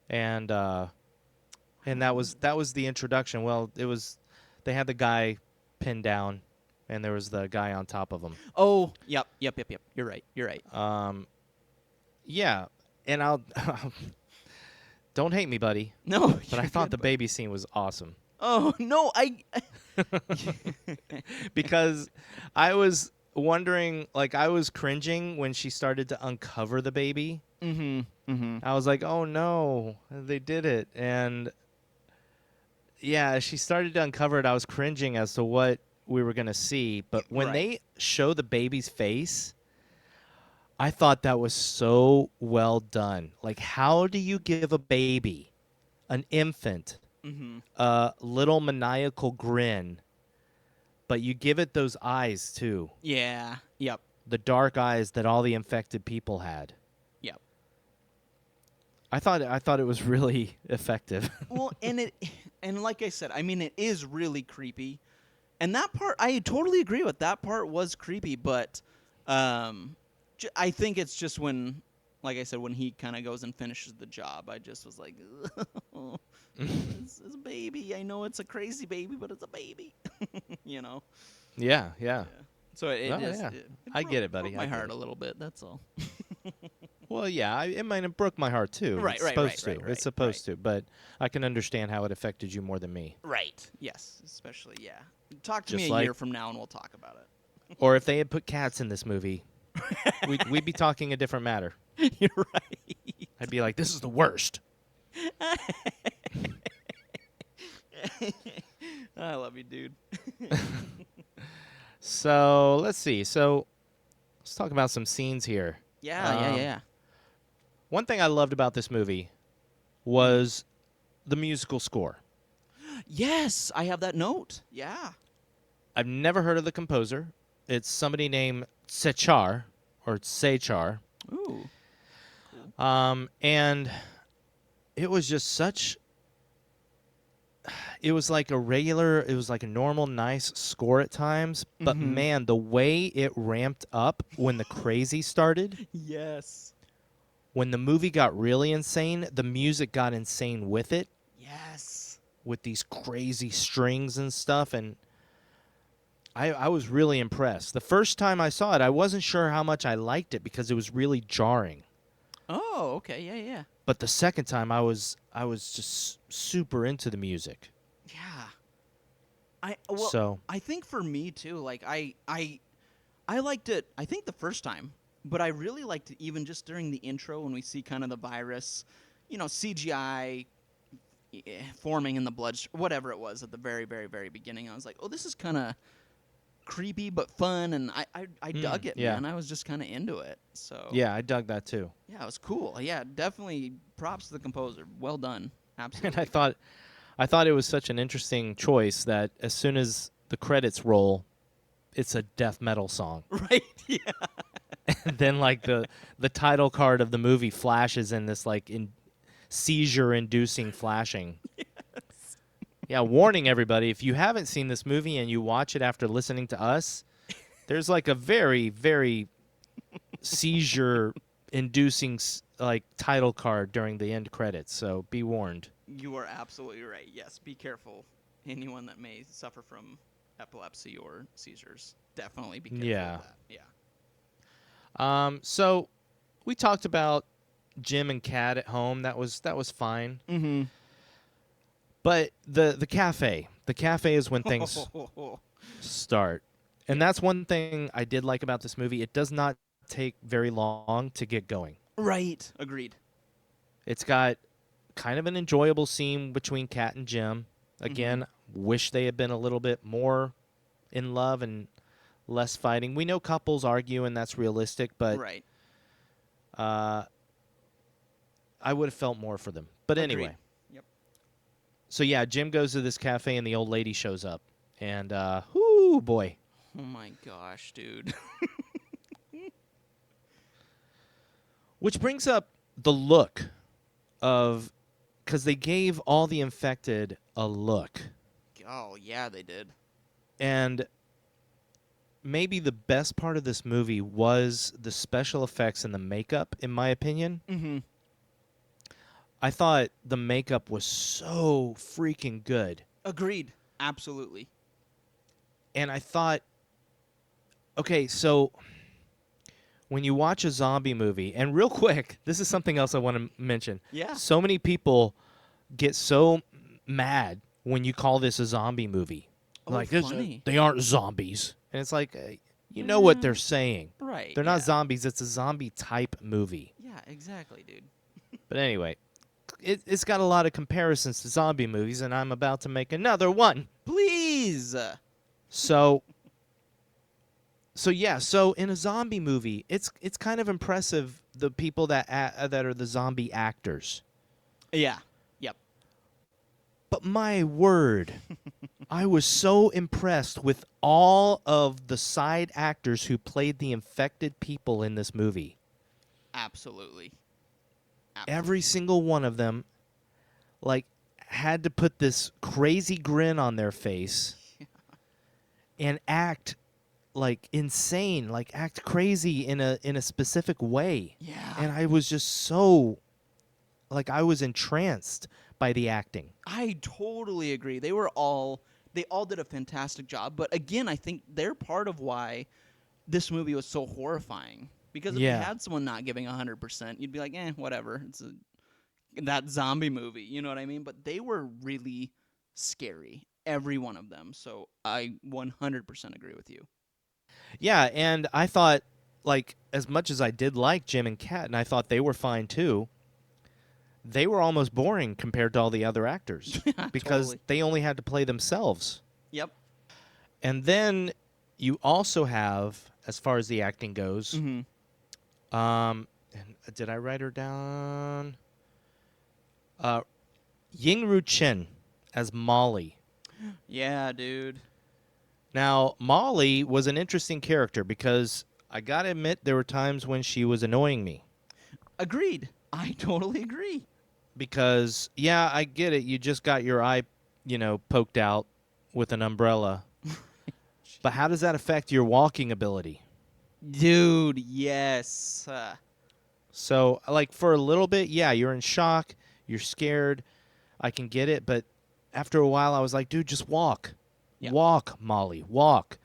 And that was the introduction. Well, they had the guy pinned down, and there was the guy on top of him.
Oh, yep. You're right.
Yeah, and I'll don't hate me, buddy,
No,
but I
you're
thought
good,
the
bud.
baby scene was awesome
Oh no,
because I was wondering, like, I was cringing when she started to uncover the baby. I was like, oh no, they did it. And yeah, as she started to uncover it, I was cringing as to what we were going to see. But when
Right.
they show the baby's face, I thought that was so well done. Like, how do you give a baby, an infant, a little maniacal grin, but you give it those eyes too,
Yeah. Yep.
the dark eyes that all the infected people had?
Yep.
I thought it was really effective.
Well, and like I said, I mean, it is really creepy, and that part I totally agree with. That part was creepy, but I think it's just when, like I said, when he kind of goes and finishes the job, I just was like, it's a baby. I know it's a crazy baby, but it's a baby. you know.
Yeah.
So it
Oh,
is.
yeah.
It
I get it, buddy.
broke
I
my
get
heart
it.
a little bit. That's all.
Well, yeah, it might have broke my heart too.
Right,
It's
right,
supposed to.
right,
It's supposed to, but I can understand how it affected you more than me.
Right. Yes. Especially, yeah. Talk to
Just
me a
like-
year from now, and we'll talk about it.
Or if they had put cats in this movie, we'd be talking a different matter.
You're right.
I'd be like, this is the worst.
I love you, dude.
So let's see. So let's talk about some scenes here.
Yeah.
One thing I loved about this movie was the musical score.
Yes, I have that note. Yeah.
I've never heard of the composer. It's somebody named Tzechar or Tzechar.
Ooh.
And it was just such. It was like a normal, nice score at times. But man, the way it ramped up when the crazy started,
Yes.
when the movie got really insane, the music got insane with it,
Yes.
with these crazy strings and stuff. And I was really impressed. The first time I saw it, I wasn't sure how much I liked it because it was really jarring.
Oh, okay. Yeah.
But the second time, I was just super into the music.
Yeah.
So
I think for me too, like I liked it, I think the first time, but I really liked it even just during the intro when we see kind of the virus, CGI forming in the bloodstream, whatever it was at the very, very, very beginning. I was like, oh, this is kind of creepy but fun, and I dug it,
yeah.
man. I was just kind of into it. So
Yeah, I dug that too.
yeah, it was cool. Yeah, definitely props to the composer. Well done. Absolutely.
And I thought it was such an interesting choice that as soon as the credits roll, it's a death metal song.
Right? Yeah.
And then like the title card of the movie flashes in this like seizure inducing flashing. Yes. Yeah, warning everybody, if you haven't seen this movie and you watch it after listening to us, there's like a very, very seizure inducing like title card during the end credits, so be warned.
You are absolutely right. Yes, be careful. Anyone that may suffer from epilepsy or seizures, definitely be careful of that. Yeah.
So we talked about Jim and Kat at home. That was fine.
Mm-hmm.
But the cafe is when things start. And that's one thing I did like about this movie. It does not take very long to get going.
Right. Agreed.
It's got kind of an enjoyable scene between Kat and Jim. Again, wish they had been a little bit more in love and less fighting. We know couples argue, and that's realistic, but
right.
I would have felt more for them. But
Agreed.
anyway.
Yep.
So, yeah, Jim goes to this cafe, and the old lady shows up. And, whoo, boy.
Oh, my gosh, dude.
Which brings up the look of, because they gave all the infected a look.
Oh, yeah, they did.
And maybe the best part of this movie was the special effects and the makeup, in my opinion.
Mm-hmm.
I thought the makeup was so freaking good.
Agreed. Absolutely.
And I thought, okay, so when you watch a zombie movie, and real quick, this is something else I want to mention.
Yeah.
So many people get so mad when you call this a zombie movie.
Oh,
like,
funny.
They aren't zombies. And it's like, you know what they're saying.
Right.
They're not zombies. It's a zombie-type movie.
Yeah, exactly, dude.
But anyway, it's got a lot of comparisons to zombie movies, and I'm about to make another one.
Please.
So yeah, so in a zombie movie, it's kind of impressive the people that are the zombie actors.
Yeah. Yep.
But my word, I was so impressed with all of the side actors who played the infected people in this movie.
Absolutely.
Every single one of them, like, had to put this crazy grin on their face and act like insane, like act crazy in a specific way.
Yeah.
And I was just so, like, I was entranced by the acting.
I totally agree. They all did a fantastic job. But again, I think they're part of why this movie was so horrifying. Because if you had someone not giving 100%, you'd be like, whatever. It's that zombie movie. You know what I mean? But they were really scary, every one of them. So I 100% agree with you.
Yeah, and I thought, like, as much as I did like Jim and Kat, and I thought they were fine too, they were almost boring compared to all the other actors. Because
Totally.
they only had to play themselves.
Yep.
And then you also have, as far as the acting goes,
Mm-hmm.
and did I write her down? Yingru Chen as Molly.
Yeah, dude.
Now, Molly was an interesting character because I gotta admit there were times when she was annoying me.
Agreed. I totally agree.
Because, yeah, I get it. You just got your eye, poked out with an umbrella. But how does that affect your walking ability?
Dude, yes.
So, like, for a little bit, yeah, you're in shock. You're scared. I can get it. But after a while, I was like, dude, just walk.
Yep.
Walk, Molly. Walk.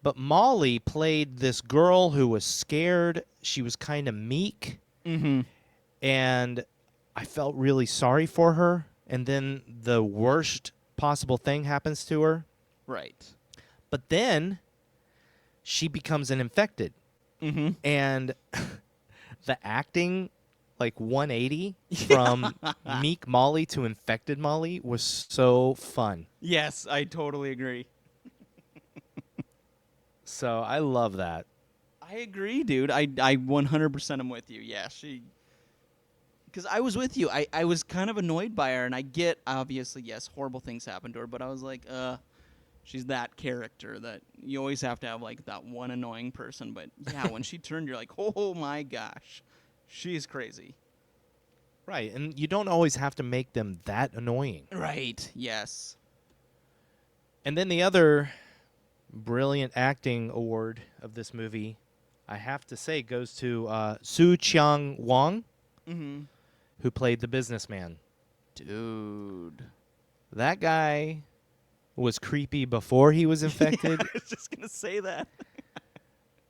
But Molly played this girl who was scared. She was kind of meek.
Mm-hmm.
And I felt really sorry for her. And then the worst possible thing happens to her.
Right.
But then she becomes an infected.
Mm-hmm.
And the acting like 180 from meek Molly to infected Molly was so fun.
Yes, I totally agree.
So I love that.
I agree, dude. I 100% am with you. Yeah, because I was with you. I was kind of annoyed by her, and I get, obviously, yes, horrible things happen to her, but I was like, she's that character that you always have to have, like, that one annoying person. But, yeah, when she turned, you're like, oh, my gosh. She's crazy.
Right, and you don't always have to make them that annoying.
Right, yes.
And then the other brilliant acting award of this movie, I have to say, goes to Tzu-Chiang Wang,
Mm-hmm.
who played the businessman.
Dude.
That guy was creepy before he was infected.
I was just going to say that.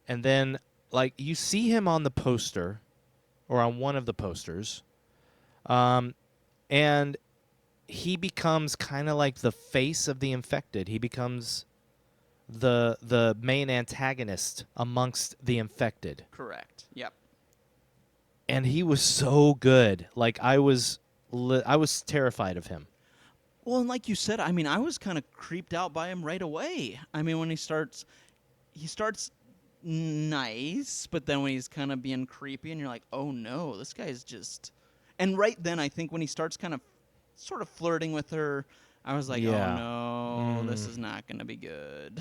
And then, like, you see him on the poster, or on one of the posters, and he becomes kind of like the face of the infected. He becomes the main antagonist amongst the infected.
Correct. Yep.
And he was so good. Like, I was terrified of him.
Well, and like you said, I mean, I was kind of creeped out by him right away. I mean, when he starts nice, but then when he's kind of being creepy, and you're like, oh no, this guy's just. And right then, I think when he starts kind of, sort of flirting with her, I was like,
Yeah.
oh no, this is not gonna be good.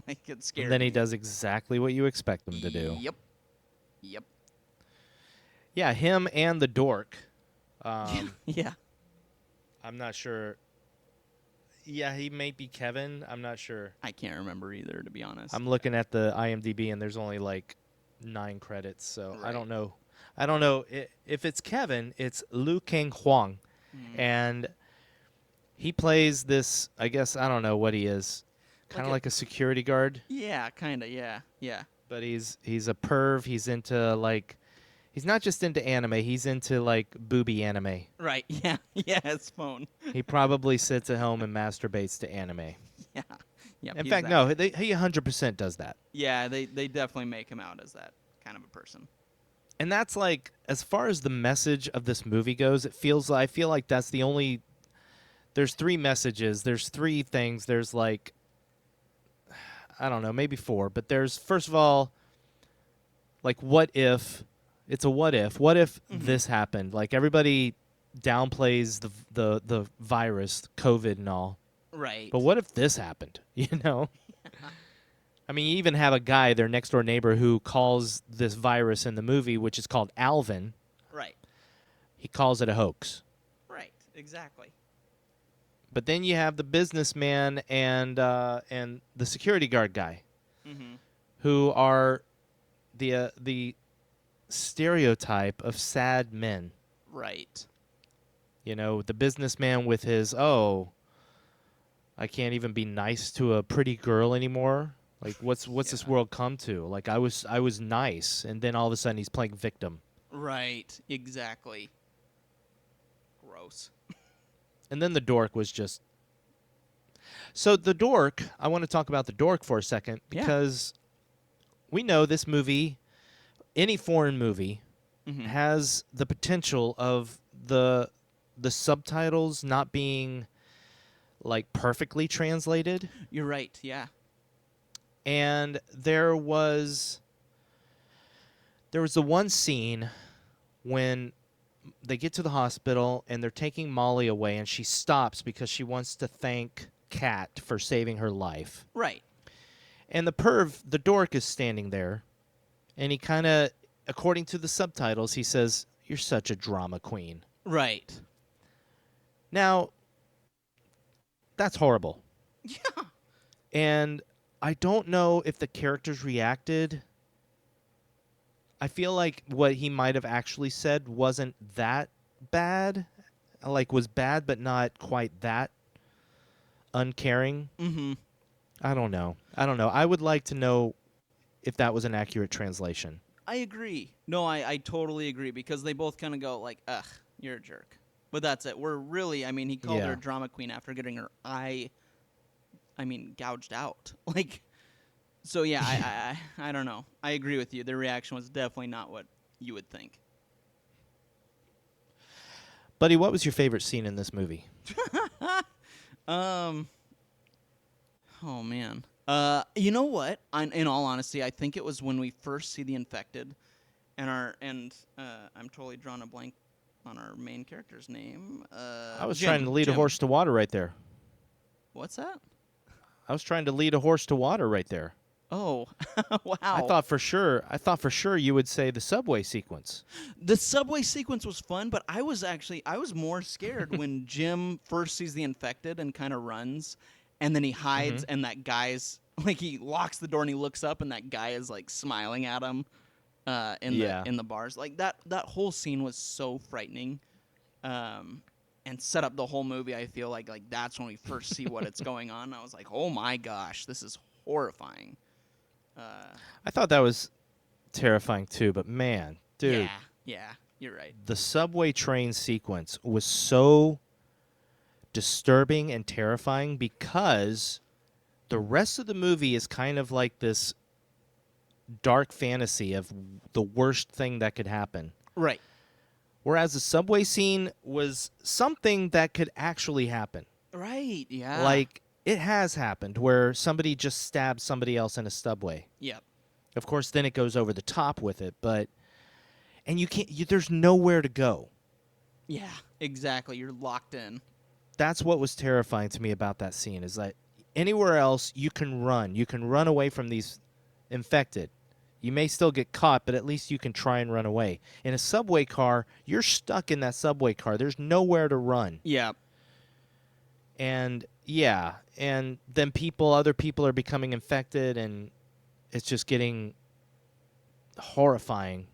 Like, it scared
And then
me.
he does exactly what you expect him to do.
Yep. Yep.
Yeah, him and the dork.
Yeah.
I'm not sure. Yeah, he may be Kevin. I'm not sure.
I can't remember either, to be honest.
I'm looking at the IMDb, and there's only like 9 credits, so I
Right.
don't know. I don't know if it's Kevin. It's Liu Kang Huang, and he plays this. I guess I don't know what he is. Kind of like a security guard,
Yeah, kind of. Yeah. Yeah.
but he's a perv. He's into like. He's not just into anime. He's into like booby anime.
Right. Yeah. Yeah. His phone.
He probably sits at home and masturbates to anime.
Yeah. Yep,
In
he's
fact,
that.
no, he 100% does that.
Yeah, they definitely make him out as that kind of a person.
And that's like, as far as the message of this movie goes, I feel like that's the only. There's 3 messages. There's 3 things. There's like, I don't know, maybe 4. But there's, first of all, like, what if? It's a what if. What if this happened? Like, everybody downplays the virus, COVID and all.
Right.
But what if this happened? You know? I mean, you even have a guy, their next door neighbor, who calls this virus in the movie, which is called Alvin.
Right.
He calls it a hoax.
Right. Exactly.
But then you have the businessman and the security guard guy, who are the stereotype of sad men.
Right.
You know, the businessman with his, I can't even be nice to a pretty girl anymore. Like, what's this world come to? Like, I was nice, and then all of a sudden he's playing victim.
Right. Exactly. Gross.
And then the dork was just. So the dork, I want to talk about the dork for a second, because we know this movie, any foreign movie, has the potential of the subtitles not being like perfectly translated.
You're right. Yeah.
And there was the one scene when they get to the hospital and they're taking Molly away, and she stops because she wants to thank Kat for saving her life.
Right.
And the dork is standing there, and he kind of, according to the subtitles, he says, "You're such a drama queen."
Right.
Now, that's horrible.
Yeah.
And I don't know if the characters reacted. I feel like what he might have actually said wasn't that bad. Like, was bad, but not quite that uncaring.
Mm-hmm.
I don't know. I would like to know if that was an accurate translation.
I agree. No, I totally agree, because they both kind of go like, ugh, you're a jerk. But that's it. We're really, I mean, he called her a drama queen after getting her eye, gouged out. Like, so yeah, I don't know. I agree with you. Their reaction was definitely not what you would think.
Buddy, what was your favorite scene in this movie?
Oh man. You know what? In all honesty, I think it was when we first see the infected, and I'm totally drawing a blank on our main character's name.
I was
Jim,
trying to lead a
Jim.
horse to water right there.
What's that?
I was trying to lead a horse to water right there.
Oh, wow.
I thought for sure you would say the subway sequence.
The subway sequence was fun, but I was more scared when Jim first sees the infected and kind of runs, and then he hides, and that guy's like, he locks the door and he looks up, and that guy is like smiling at him in the bars. Like that whole scene was so frightening, and set up the whole movie. I feel like that's when we first see what it's going on. I was like, oh my gosh, this is horrifying.
I thought that was terrifying too, but man, dude.
Yeah, you're right.
The subway train sequence was so disturbing and terrifying because the rest of the movie is kind of like this dark fantasy of the worst thing that could happen.
Right.
Whereas the subway scene was something that could actually happen.
Right, yeah.
Like, it has happened where somebody just stabbed somebody else in a subway.
Yep.
Of course, then it goes over the top with it, but... And there's nowhere to go.
Yeah, exactly. You're locked in.
That's what was terrifying to me about that scene, is that anywhere else you can run. You can run away from these infected. You may still get caught, but at least you can try and run away. In a subway car, you're stuck in that subway car. There's nowhere to run.
Yeah.
And, yeah, and then other people are becoming infected, and it's just getting horrifying.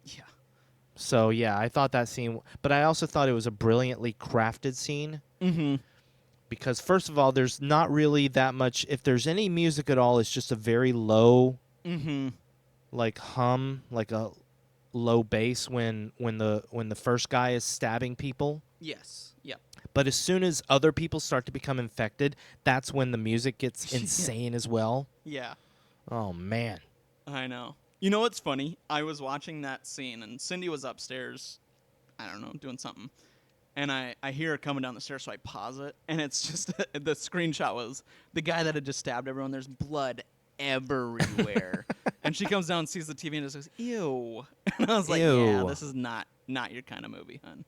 Yeah.
So, yeah, I thought that scene... But I also thought it was a brilliantly crafted scene.
Mm-hmm.
Because, first of all, there's not really that much... If there's any music at all, it's just a very low...
Mm-hmm.
Like hum, like a low bass when the first guy is stabbing people.
Yes. Yep.
But as soon as other people start to become infected, that's when the music gets insane as well.
Yeah.
Oh man.
I know. You know what's funny? I was watching that scene and Cindy was upstairs, I don't know, doing something. And I hear her coming down the stairs, so I pause it, and it's just the screenshot was the guy that had just stabbed everyone. There's blood everywhere. And she comes down and sees the TV and just goes, ew. And I was like,
Ew.
yeah, this is not your kind of movie, hun.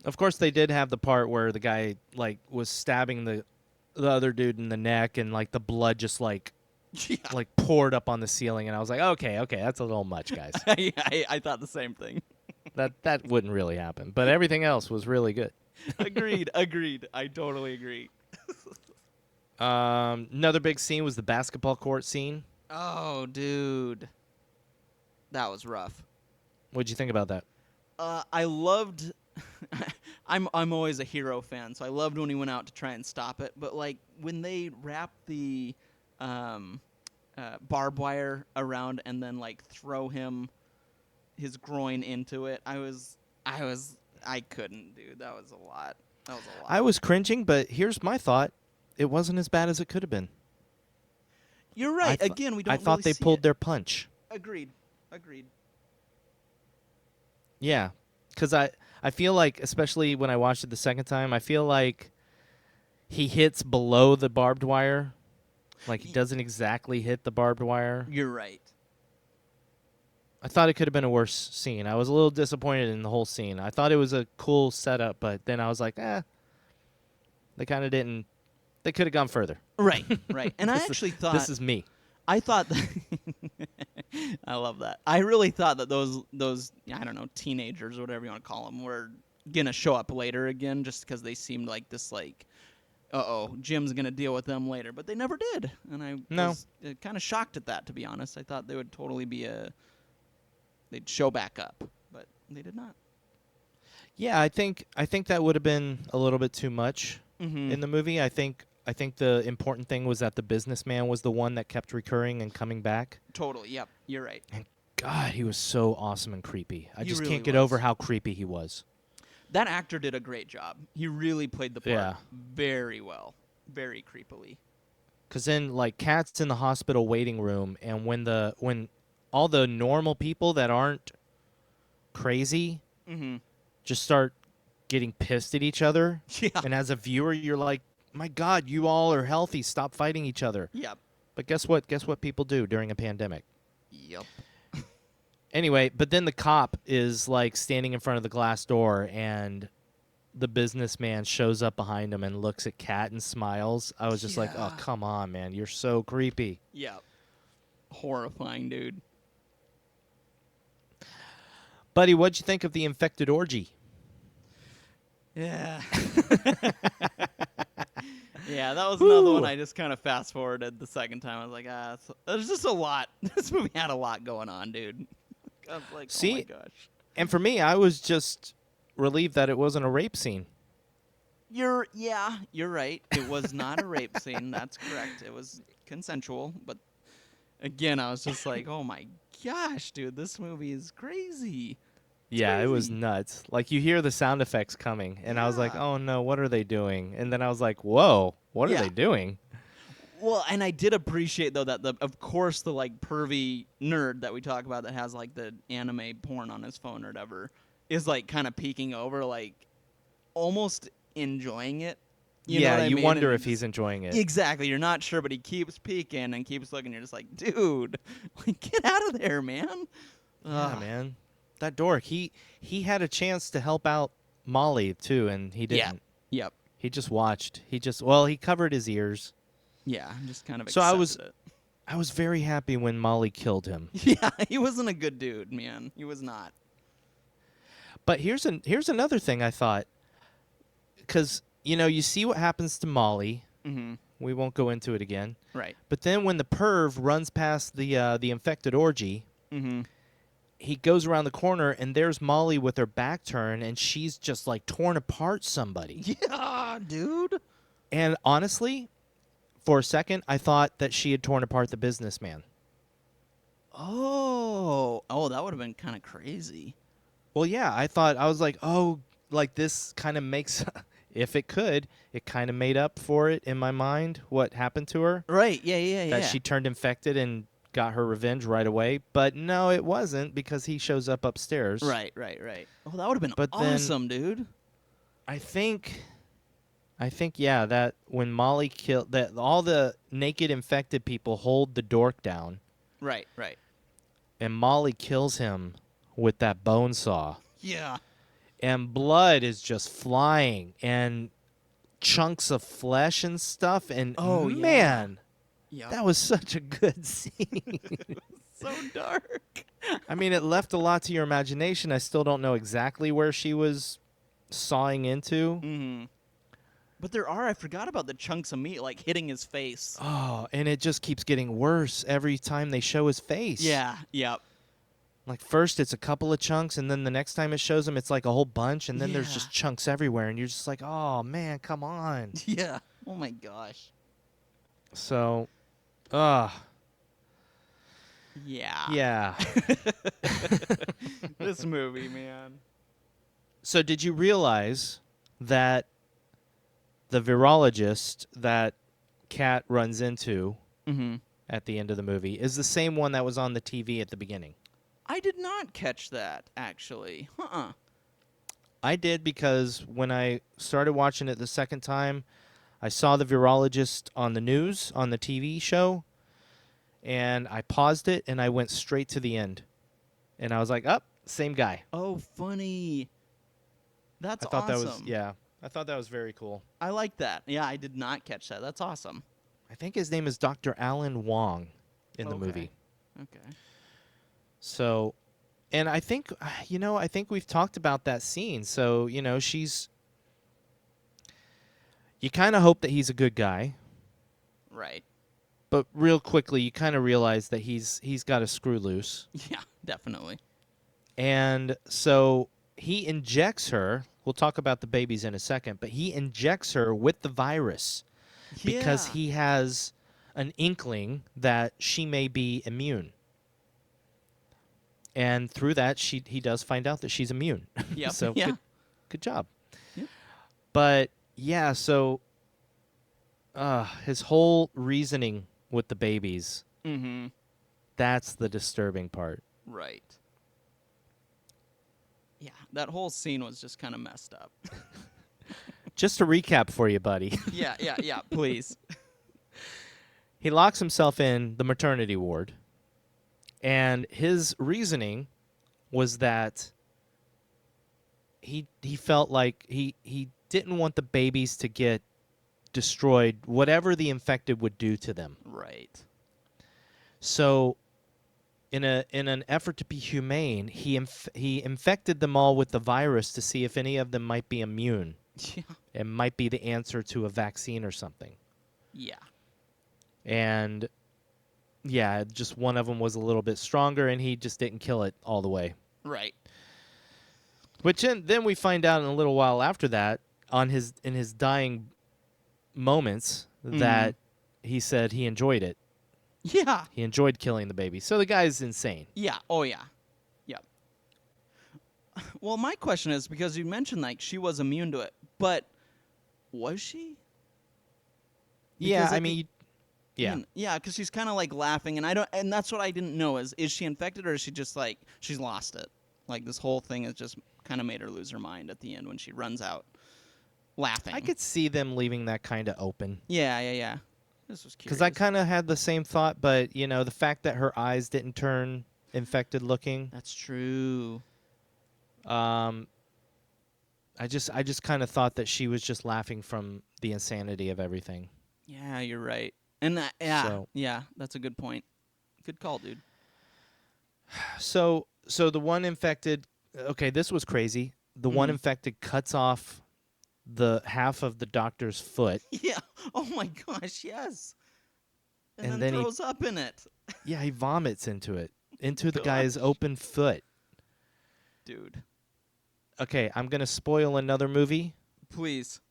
Of course, they did have the part where the guy like was stabbing the other dude in the neck, and like the blood just like poured up on the ceiling, and I was like, okay, that's a little much, guys.
Yeah, I thought the same thing.
that wouldn't really happen, but everything else was really good.
Agreed. I totally agree.
Another big scene was the basketball court scene.
Oh, dude. That was rough.
What'd you think about that?
I loved I'm always a hero fan, so I loved when he went out to try and stop it, but like when they wrapped the barbed wire around and then like throw his groin into it, I couldn't, dude. That was a lot.
I was cringing, but here's my thought. It wasn't as bad as it could have been.
You're right. Again, we don't
I thought
really
they
see
pulled
it.
their punch.
Agreed.
Yeah, because I feel like, especially when I watched it the second time, I feel like he hits below the barbed wire. Like, he doesn't exactly hit the barbed wire.
You're right.
I thought it could have been a worse scene. I was a little disappointed in the whole scene. I thought it was a cool setup, but then I was like, they kind of didn't. They could have gone further.
Right. And I actually thought...
This is me.
I thought that... I love that. I really thought that those I don't know, teenagers or whatever you want to call them, were going to show up later again just because they seemed like this, like, Jim's going to deal with them later. But they never did. And I was kind of shocked at that, to be honest. I thought they would totally be they'd show back up. But they did not.
Yeah, I think that would have been a little bit too much in the movie. I think the important thing was that the businessman was the one that kept recurring and coming back.
Totally, yep. You're right.
And God, he was so awesome and creepy. I just can't get
was.
over how creepy he was.
That actor did a great job. He really played the part
Yeah.
very well. Very creepily.
Because then, like, Kat's in the hospital waiting room, and when all the normal people that aren't crazy just start getting pissed at each other.
Yeah.
And as a viewer, you're like, my God, you all are healthy. Stop fighting each other.
Yep.
But guess what? Guess what people do during a pandemic?
Yep.
Anyway, but then the cop is like standing in front of the glass door, and the businessman shows up behind him and looks at Kat and smiles. I was just like, oh,
Yeah.
come on, man. You're so creepy.
Yep. Horrifying, dude.
Buddy, what'd you think of the infected orgy?
Yeah. Yeah, that was another one I just kind of fast forwarded the second time. I was like, there's just a lot. This movie had a lot going on, dude. I was like,
See?
oh my gosh.
And for me, I was just relieved that it wasn't a rape scene.
You're right. It was not a rape scene. That's correct. It was consensual, but again, I was just like, oh my gosh, dude, this movie is crazy.
Yeah, it was
crazy.
nuts. Like, you hear the sound effects coming, and I was like,
Yeah.
oh, no, what are they doing? And then I was like, whoa, what are
Yeah.
they doing?
Well, and I did appreciate though that of course the like pervy nerd that we talk about that has like the anime porn on his phone or whatever is like kind of peeking over, like almost enjoying it. You know what I
you
mean?
wonder
And
if he's enjoying it.
exactly. You're not sure, but he keeps peeking and keeps looking. You're just like, dude, like, get out of there, man.
Yeah,
Ugh.
man. That dork, he had a chance to help out Molly, too, and he
Yeah.
didn't.
Yep.
He just watched. He covered his ears.
Yeah. Just kind of.
So I
accepted
I was very happy when Molly killed him.
it. Yeah, he wasn't a good dude, man. He was not.
But here's another thing I thought, because you see what happens to Molly.
Mm-hmm.
We won't go into it again.
Right.
But then when the perv runs past the infected orgy,
Mm-hmm.
he goes around the corner and there's Molly with her back turned, and she's just like torn apart somebody.
Yeah, dude.
And honestly, for a second, I thought that she had torn apart the businessman.
Oh, that would have been kind of crazy.
Well, yeah, I was like, oh, like this kind of makes, if it could, it kind of made up for it in my mind, what happened to her.
Right? Yeah.
That she turned infected and got her revenge right away. But no, it wasn't, because he shows up upstairs.
Right. Oh, that would have been
But then-
awesome, dude.
I think, yeah, that when Molly killed, that all the naked infected people hold the dork down,
Right.
and Molly kills him with that bone saw.
Yeah.
And blood is just flying, and chunks of flesh and stuff. And
Oh, yeah.
man,
Yeah.
that was such a good scene.
so dark.
I mean, it left a lot to your imagination. I still don't know exactly where she was sawing into.
Mm-hmm. But I forgot about the chunks of meat like hitting his face.
Oh, and it just keeps getting worse every time they show his face.
Yeah. Yep.
Like, first it's a couple of chunks, and then the next time it shows him, it's like a whole bunch, and then there's
Yeah.
just chunks everywhere, and you're just like, oh, man, come on.
Yeah. Oh my gosh.
So,
Yeah.
yeah.
This movie, man.
So did you realize that the virologist that Kat runs into
Mm-hmm.
at the end of the movie is the same one that was on the TV at the beginning?
I did not catch that, actually.
I did, because when I started watching it the second time, I saw the virologist on the news, on the TV show, and I paused it, and I went straight to the end. And I was like, same guy.
Oh, funny. That's
I thought
awesome.
that was, yeah, I thought that was very cool.
I like that. Yeah, I did not catch that. That's awesome.
I think his name is Dr. Alan Wang in the
Okay.
movie.
Okay.
So, and I think, I think we've talked about that scene. So, you kind of hope that he's a good guy,
Right.
but real quickly you kind of realize that he's got a screw loose.
Yeah, definitely.
And so he injects her. We'll talk about the babies in a second, but he injects her with the virus because
Yeah.
he has an inkling that she may be immune. And through that, he does find out that she's immune.
Yep.
So
Yeah.
good job.
Yep.
But yeah, so his whole reasoning with the babies,
Mm-hmm.
that's the disturbing part.
Right. Yeah, that whole scene was just kind of messed up.
Just to recap for you, buddy.
Yeah, please.
He locks himself in the maternity ward, and his reasoning was that he felt like he didn't want the babies to get destroyed, whatever the infected would do to them.
Right.
So, in an effort to be humane, he infected them all with the virus to see if any of them might be immune.
Yeah.
It might be the answer to a vaccine or something.
Yeah.
And yeah, just one of them was a little bit stronger, and he just didn't kill it all the way.
Right.
Which then we find out in a little while after that, in his dying moments, that he said he enjoyed it.
Yeah.
He enjoyed killing the baby. So the guy's insane.
Yeah. Oh, yeah. Yep. Well, my question is, because you mentioned, like, she was immune to it, but was she?
Yeah,
Because
I mean, yeah.
Yeah, because she's kind of, like, laughing, and that's what I didn't know is she infected, or is she just, like, she's lost it? Like, this whole thing has just kind of made her lose her mind at the end when she runs out laughing.
I could see them leaving that kind of open.
Yeah. This was curious.
Because I kind of had the same thought, but, the fact that her eyes didn't turn infected looking.
That's true.
I just kind of thought that she was just laughing from the insanity of everything.
Yeah, you're right. And yeah, that's a good point. Good call, dude.
So the one infected, okay, this was crazy. The one infected cuts off the half of the doctor's foot.
Yeah. Oh my gosh, yes. And
And
then
then
throws up in it.
Yeah, he vomits into the guy's open foot.
Dude.
Okay, I'm gonna spoil another movie.
Please.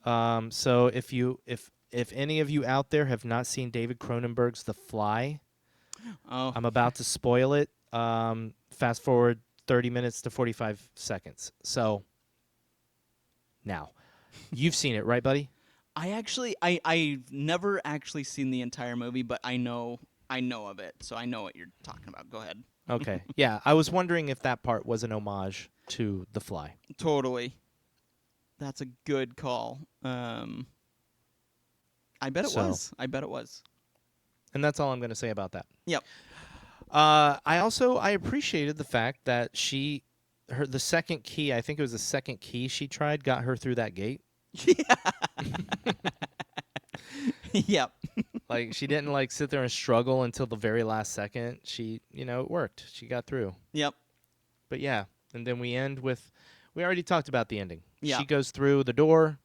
So if any of you out there have not seen David Cronenberg's The Fly, I'm about to spoil it. Fast forward 30 minutes to 45 seconds. So now, you've seen it, right, buddy?
I've never actually seen the entire movie, but I know of it, so I know what you're talking about. Go ahead.
Okay. Yeah, I was wondering if that part was an homage to The Fly.
Totally. That's a good call. I bet it was. I bet it was.
And that's all I'm going to say about that.
Yep.
I appreciated the fact that the second key, I think it was the second key she tried, got her through that gate.
Yeah. Yep.
Like, she didn't sit there and struggle until the very last second. She, it worked. She got through.
Yep.
But yeah, and then we end with, we already talked about the ending.
Yeah.
She goes through the door.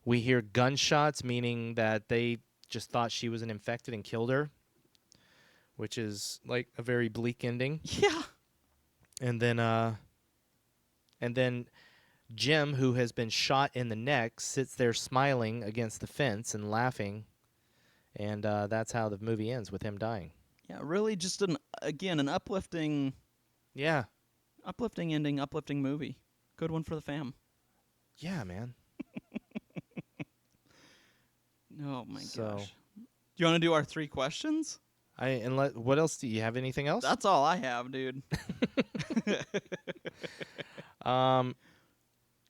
We hear gunshots, meaning that they just thought she was an infected and killed her, which is like a very bleak ending.
Yeah.
And then Jim, who has been shot in the neck, sits there smiling against the fence and laughing. And that's how the movie ends, with him dying.
Yeah, really just an uplifting ending, uplifting movie. Good one for the fam.
Yeah, man.
Oh my gosh. Do you want to do our 3 questions?
What else do you have? Anything else?
That's all I have, dude.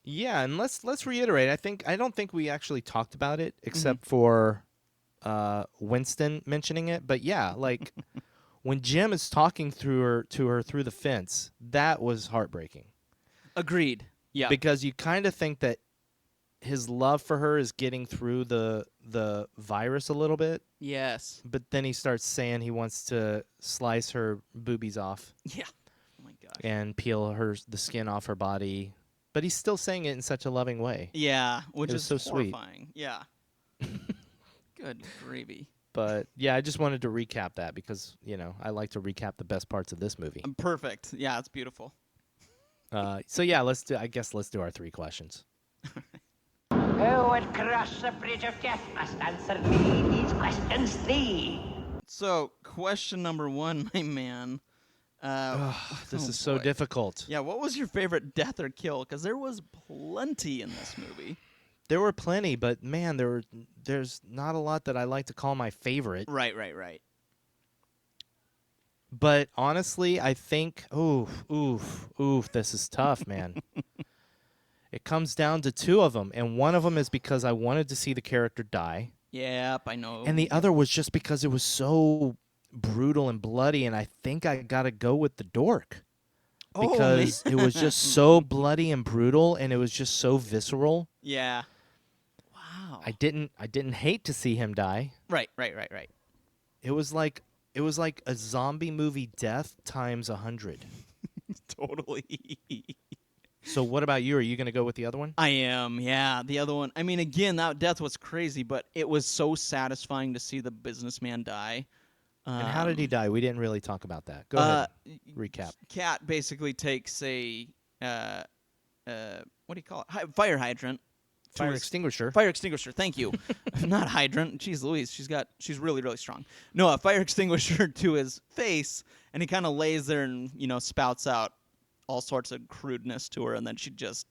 Yeah, and let's reiterate. I don't think we actually talked about it except for Winston mentioning it. But yeah, like when Jim is talking to her through the fence, that was heartbreaking.
Agreed. Yeah.
Because you kind of think that his love for her is getting through the virus a little bit.
Yes.
But then he starts saying he wants to slice her boobies off.
Yeah. Oh my gosh.
And peel the skin off her body. But he's still saying it in such a loving way.
Yeah, which is
so
horrifying. Sweet. Yeah. Good gravy.
But yeah, I just wanted to recap that because, I like to recap the best parts of this movie.
Perfect. Yeah, it's beautiful.
So yeah, let's do our 3 questions.
Who would cross the bridge of death must answer me these questions 3.
So, question number 1, my man.
This is so difficult.
Yeah, what was your favorite death or kill? Because there was plenty in this movie.
There were plenty, but man, there's not a lot that I like to call my favorite.
Right.
But honestly, I think, oof, this is tough, man. It comes down to two of them, and one of them is because I wanted to see the character die,
Yep, I know.
and the other was just because it was so brutal and bloody, and I think I got to go with the dork. Because it was just so bloody and brutal, and it was just so visceral.
Yeah. Wow.
I didn't hate to see him die.
Right.
It was like a zombie movie death times 100.
Totally.
So what about you? Are you going to go with the other one?
I am, yeah. The other one, I mean, again, that death was crazy, but it was so satisfying to see the businessman die.
And how did he die? We didn't really talk about that. Go ahead. Recap.
Cat basically takes a, what do you call it? Fire hydrant.
Fire extinguisher.
Fire extinguisher, thank you. Not hydrant. Jeez Louise, she's really, really strong. No, a fire extinguisher to his face, and he kind of lays there and, spouts out all sorts of crudeness to her, and then she just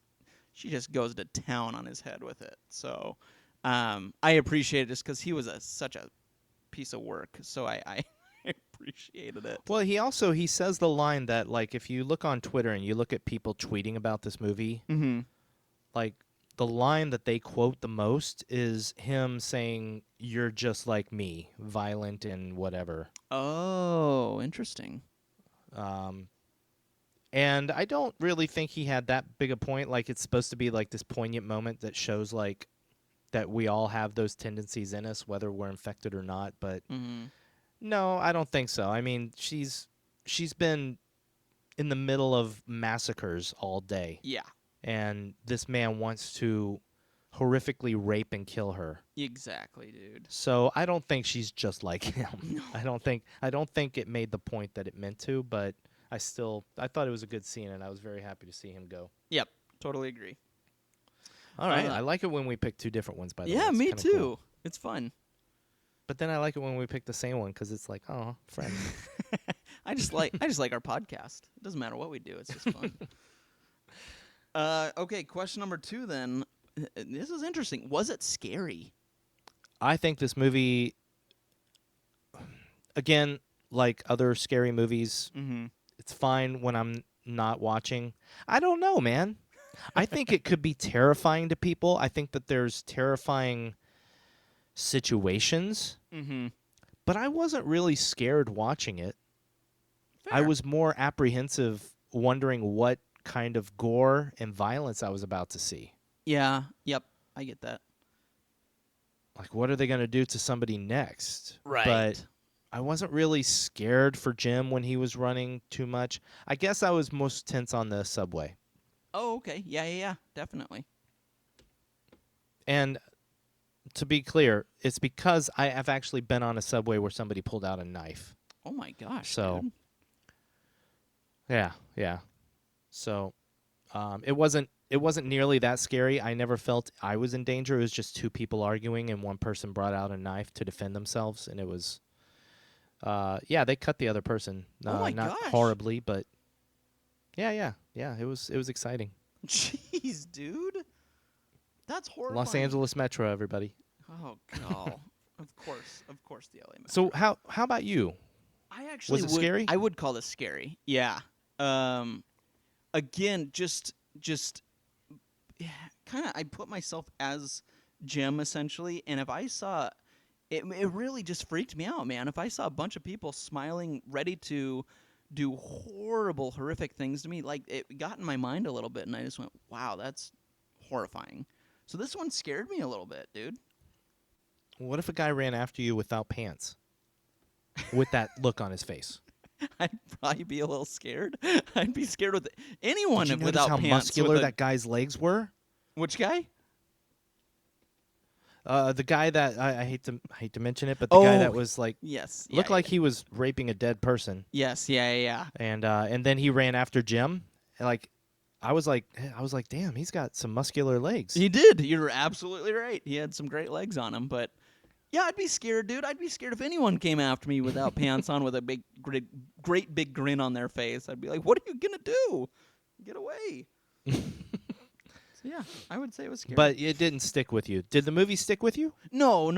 goes to town on his head with it. So I appreciate it just because he was such a piece of work. So I appreciated it.
Well, he says the line that, like, if you look on Twitter and you look at people tweeting about this movie, like, the line that they quote the most is him saying, "You're just like me, violent and whatever."
Oh, interesting.
And I don't really think he had that big a point. Like, it's supposed to be like this poignant moment that shows, like, that we all have those tendencies in us, whether we're infected or not. But no, I don't think so. I mean, she's been in the middle of massacres all day.
Yeah.
And this man wants to horrifically rape and kill her.
Exactly, dude.
So I don't think she's just like him. No. I don't think it made the point that it meant to, but I thought it was a good scene, and I was very happy to see him go.
Yep, totally agree.
All right, I like it when we pick two different ones, by the way.
Yeah,
It's
me
kinda
too.
cool.
It's fun.
But then I like it when we pick the same one because it's like, oh, friend.
I just like our podcast. It doesn't matter what we do; it's just fun. Okay, question number 2 then. This is interesting. Was it scary?
I think this movie, again, like other scary movies, it's fine when I'm not watching. I don't know, man. I think it could be terrifying to people. I think that there's terrifying situations, but I wasn't really scared watching it.
Fair.
I was more apprehensive, wondering what kind of gore and violence I was about to see.
Yeah. Yep. I get that.
Like, what are they going to do to somebody next?
Right.
But I wasn't really scared for Jim when he was running too much. I guess I was most tense on the subway.
Oh, okay. Yeah. Definitely.
And to be clear, it's because I have actually been on a subway where somebody pulled out a knife.
Oh my gosh.
So,
dude.
yeah. So, it wasn't nearly that scary. I never felt I was in danger. It was just two people arguing, and one person brought out a knife to defend themselves, and it was, they cut the other person.
Oh my
not
gosh.
horribly, but yeah. It was exciting.
Jeez, dude. That's horrifying.
Los Angeles Metro, everybody.
Oh god. Of course, the LA Metro.
So how about you?
I actually
Was it scary?
I would call this scary. Yeah. Again, just kind of I put myself as Jim essentially, and if I saw it really just freaked me out, man. If I saw a bunch of people smiling, ready to do horrible, horrific things to me, like it got in my mind a little bit, and I just went, "Wow, that's horrifying." So this one scared me a little bit, dude.
What if a guy ran after you without pants? With that look on his face.
I'd probably be a little scared. I'd be scared with anyone
Did you
without
notice how
pants.
muscular that guy's legs were?
Which guy?
The guy that I hate to mention it, but the guy that was like
Yes,
looked like he was raping a dead person.
Yes, yeah.
And then he ran after Jim. And like I was like, damn, he's got some muscular legs.
He did. You're absolutely right. He had some great legs on him, but yeah, I'd be scared, dude. I'd be scared if anyone came after me without pants on with a big, great big grin on their face. I'd be like, what are you gonna do? Get away. So yeah, I would say it was scary.
But it didn't stick with you. Did the movie stick with you?
No.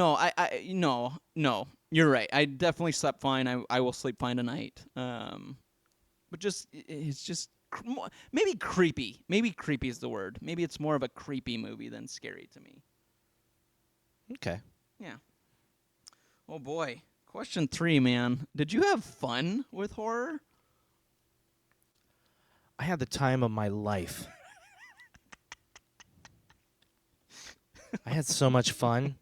You're right. I definitely slept fine. I will sleep fine tonight. But it's just maybe creepy. Maybe creepy is the word. Maybe it's more of a creepy movie than scary to me.
Okay.
Yeah. Oh boy. Question 3, man. Did you have fun with horror?
I had the time of my life. I had so much fun.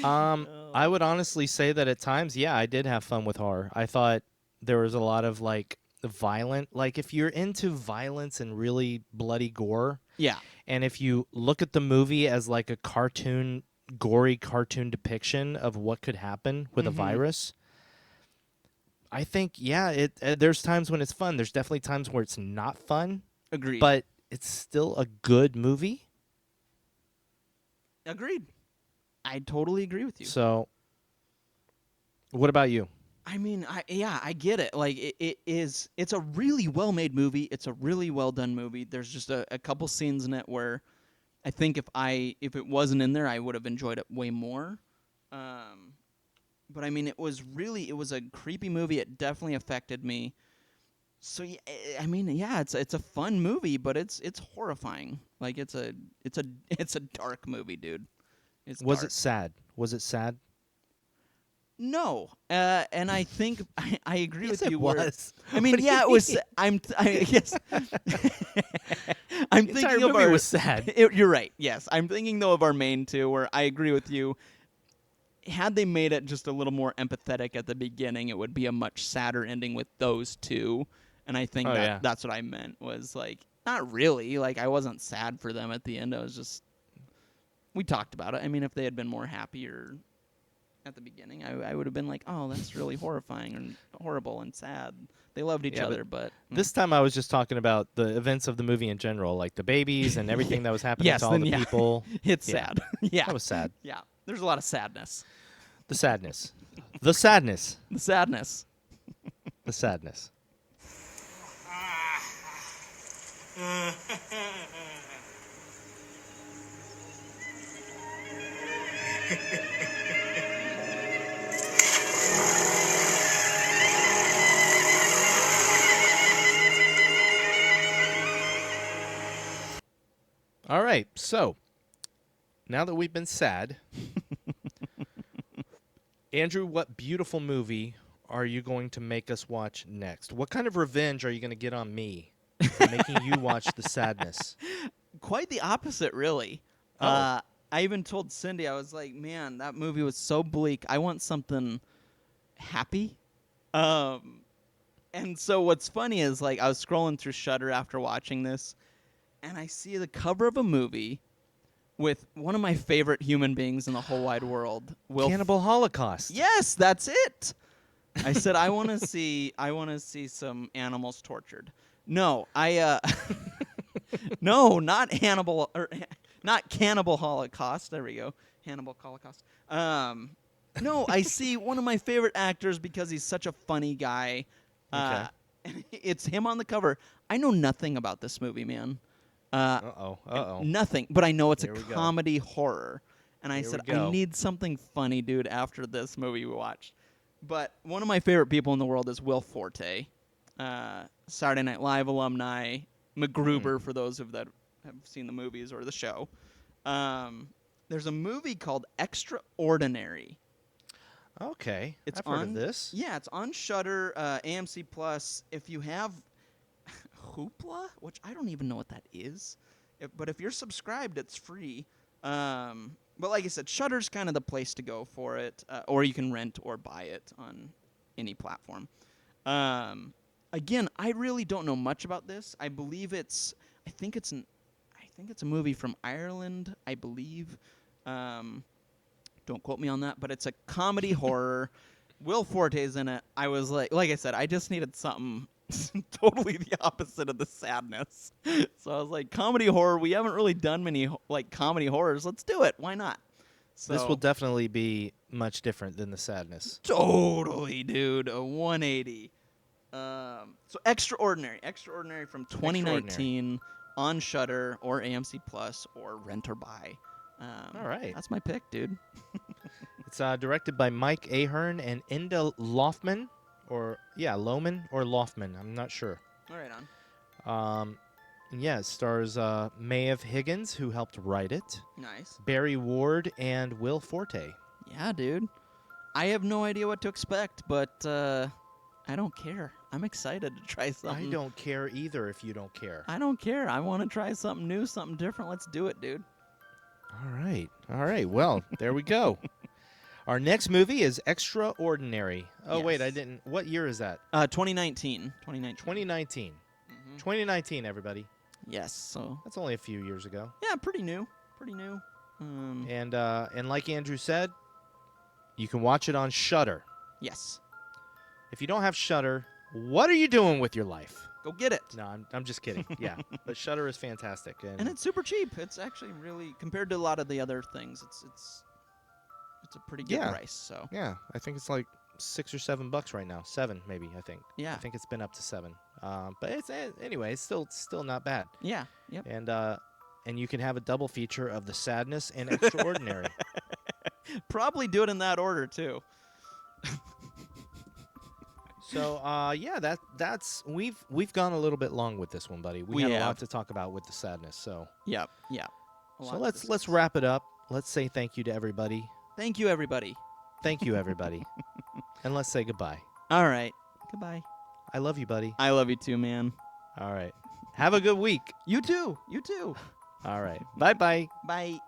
I would honestly say that at times, yeah, I did have fun with horror. I thought there was a lot of like violent, like if you're into violence and really bloody gore,
Yeah.
and if you look at the movie as like a cartoon, gory cartoon depiction of what could happen with a virus, I think, yeah, there's times when it's fun. There's definitely times where it's not fun,
Agreed.
but it's still a good movie.
Agreed. I totally agree with you.
So, what about you?
I mean, I get it. Like it's a really well made movie. It's a really well done movie. There's just a couple scenes in it where I think if it wasn't in there, I would have enjoyed it way more. But I mean, it was a creepy movie. It definitely affected me. So yeah, I mean, yeah, it's a fun movie, but it's horrifying. Like it's a dark movie, dude.
Was it sad? Was it sad?
No, and I think I agree
Yes,
with you.
it
where-
was.
I mean,
What do you
yeah, it was.
mean?
I guess. I'm
The
thinking
entire
of
movie
our.
was sad.
You're right. Yes, I'm thinking though of our main two, where I agree with you. Had they made it just a little more empathetic at the beginning, it would be a much sadder ending with those two. And I think that's what I meant was like not really. Like I wasn't sad for them at the end. I was just we talked about it. I mean, if they had been more happier at the beginning, I would have been like, oh, that's really horrifying and horrible and sad. They loved each other, but
This time I was just talking about the events of the movie in general, like the babies and everything that was happening
yes,
to all
then
the
yeah.
people.
It's
Yeah.
sad. Yeah,
That was sad.
yeah. There's a lot of sadness.
The sadness. The sadness.
The sadness.
The sadness. All right, so now that we've been sad, Andrew, what beautiful movie are you going to make us watch next? What kind of revenge are you going to get on me for making you watch the sadness?
Quite the opposite, really.
Oh.
I even told Cindy, I was like, man, that movie was so bleak. I want something happy. And so what's funny is, like, I was scrolling through Shudder after watching this, and I see the cover of a movie with one of my favorite human beings in the whole wide world.
Cannibal Holocaust.
Yes, that's it. I said I want to see some animals tortured. No, no, not Hannibal or not Cannibal Holocaust. There we go. Hannibal Holocaust. No, I see one of my favorite actors because he's such a funny guy.
Okay.
It's him on the cover. I know nothing about this movie, man.
Uh-oh.
Nothing, but I know it's
Here we go.
comedy horror. And I
Here
said,
we go.
I need something funny, dude, after this movie we watched. But one of my favorite people in the world is Will Forte, Saturday Night Live alumni, MacGruber for those of that have seen the movies or the show. There's a movie called Extraordinary.
Okay.
It's
I've heard of this.
Yeah, it's on Shudder, AMC Plus. If you have Hoopla, which I don't even know what that is, but if you're subscribed, it's free. But like I said, Shudder's kind of the place to go for it, or you can rent or buy it on any platform. Again, I really don't know much about this. I think it's a movie from Ireland, I believe. Don't quote me on that, but it's a comedy horror. Will Forte's in it. I was like I said, I just needed something totally the opposite of the sadness. So I was like, comedy horror. We haven't really done many comedy horrors. Let's do it. Why not? So,
This will definitely be much different than the sadness.
totally, dude. A 180. So Extraordinary from 2019 on Shudder or AMC Plus or rent or buy.
All right.
That's my pick, dude.
It's directed by Mike Ahern and Enda Lohman, Lohman or Loftman. I'm not sure.
All right, on.
And yeah, it stars Maeve Higgins, who helped write it,
Nice.
Barry Ward, and Will Forte.
Yeah, dude. I have no idea what to expect, but I don't care. I'm excited to try something.
I don't care either if you don't care.
I don't care. I want to try something new, something different. Let's do it, dude.
All right. Well, there we go. Our next movie is Extraordinary. Oh, wait, I
Yes.
didn't. What year is that?
2019. 2019.
2019.
Mhm.
2019, everybody.
Yes. So
That's only a few years ago.
yeah, pretty new. Pretty new.
And like Andrew said, you can watch it on Shudder.
Yes.
If you don't have Shudder, what are you doing with your life?
Go get it.
No, I'm just kidding. Yeah, but Shudder is fantastic,
And it's super cheap. It's actually really compared to a lot of the other things. It's a pretty good
Yeah.
price. So
yeah, I think it's like $6 or $7 right now. 7 maybe. I think.
yeah.
I think it's been up to 7. But it's anyway. It's still not bad.
Yeah. Yep.
And you can have a double feature of The Sadness and Extraordinary.
Probably do it in that order too.
So yeah, that's we've gone a little bit long with this one, buddy. We have a lot to talk about with The Sadness. So
Yep. Yeah.
so let's wrap it up. Let's say thank you to everybody.
Thank you, everybody.
Thank you, everybody. And let's say goodbye.
All right. Goodbye.
I love you, buddy.
I love you too, man.
All right. Have a good week.
You too. You too.
All right. Bye-bye.
Bye.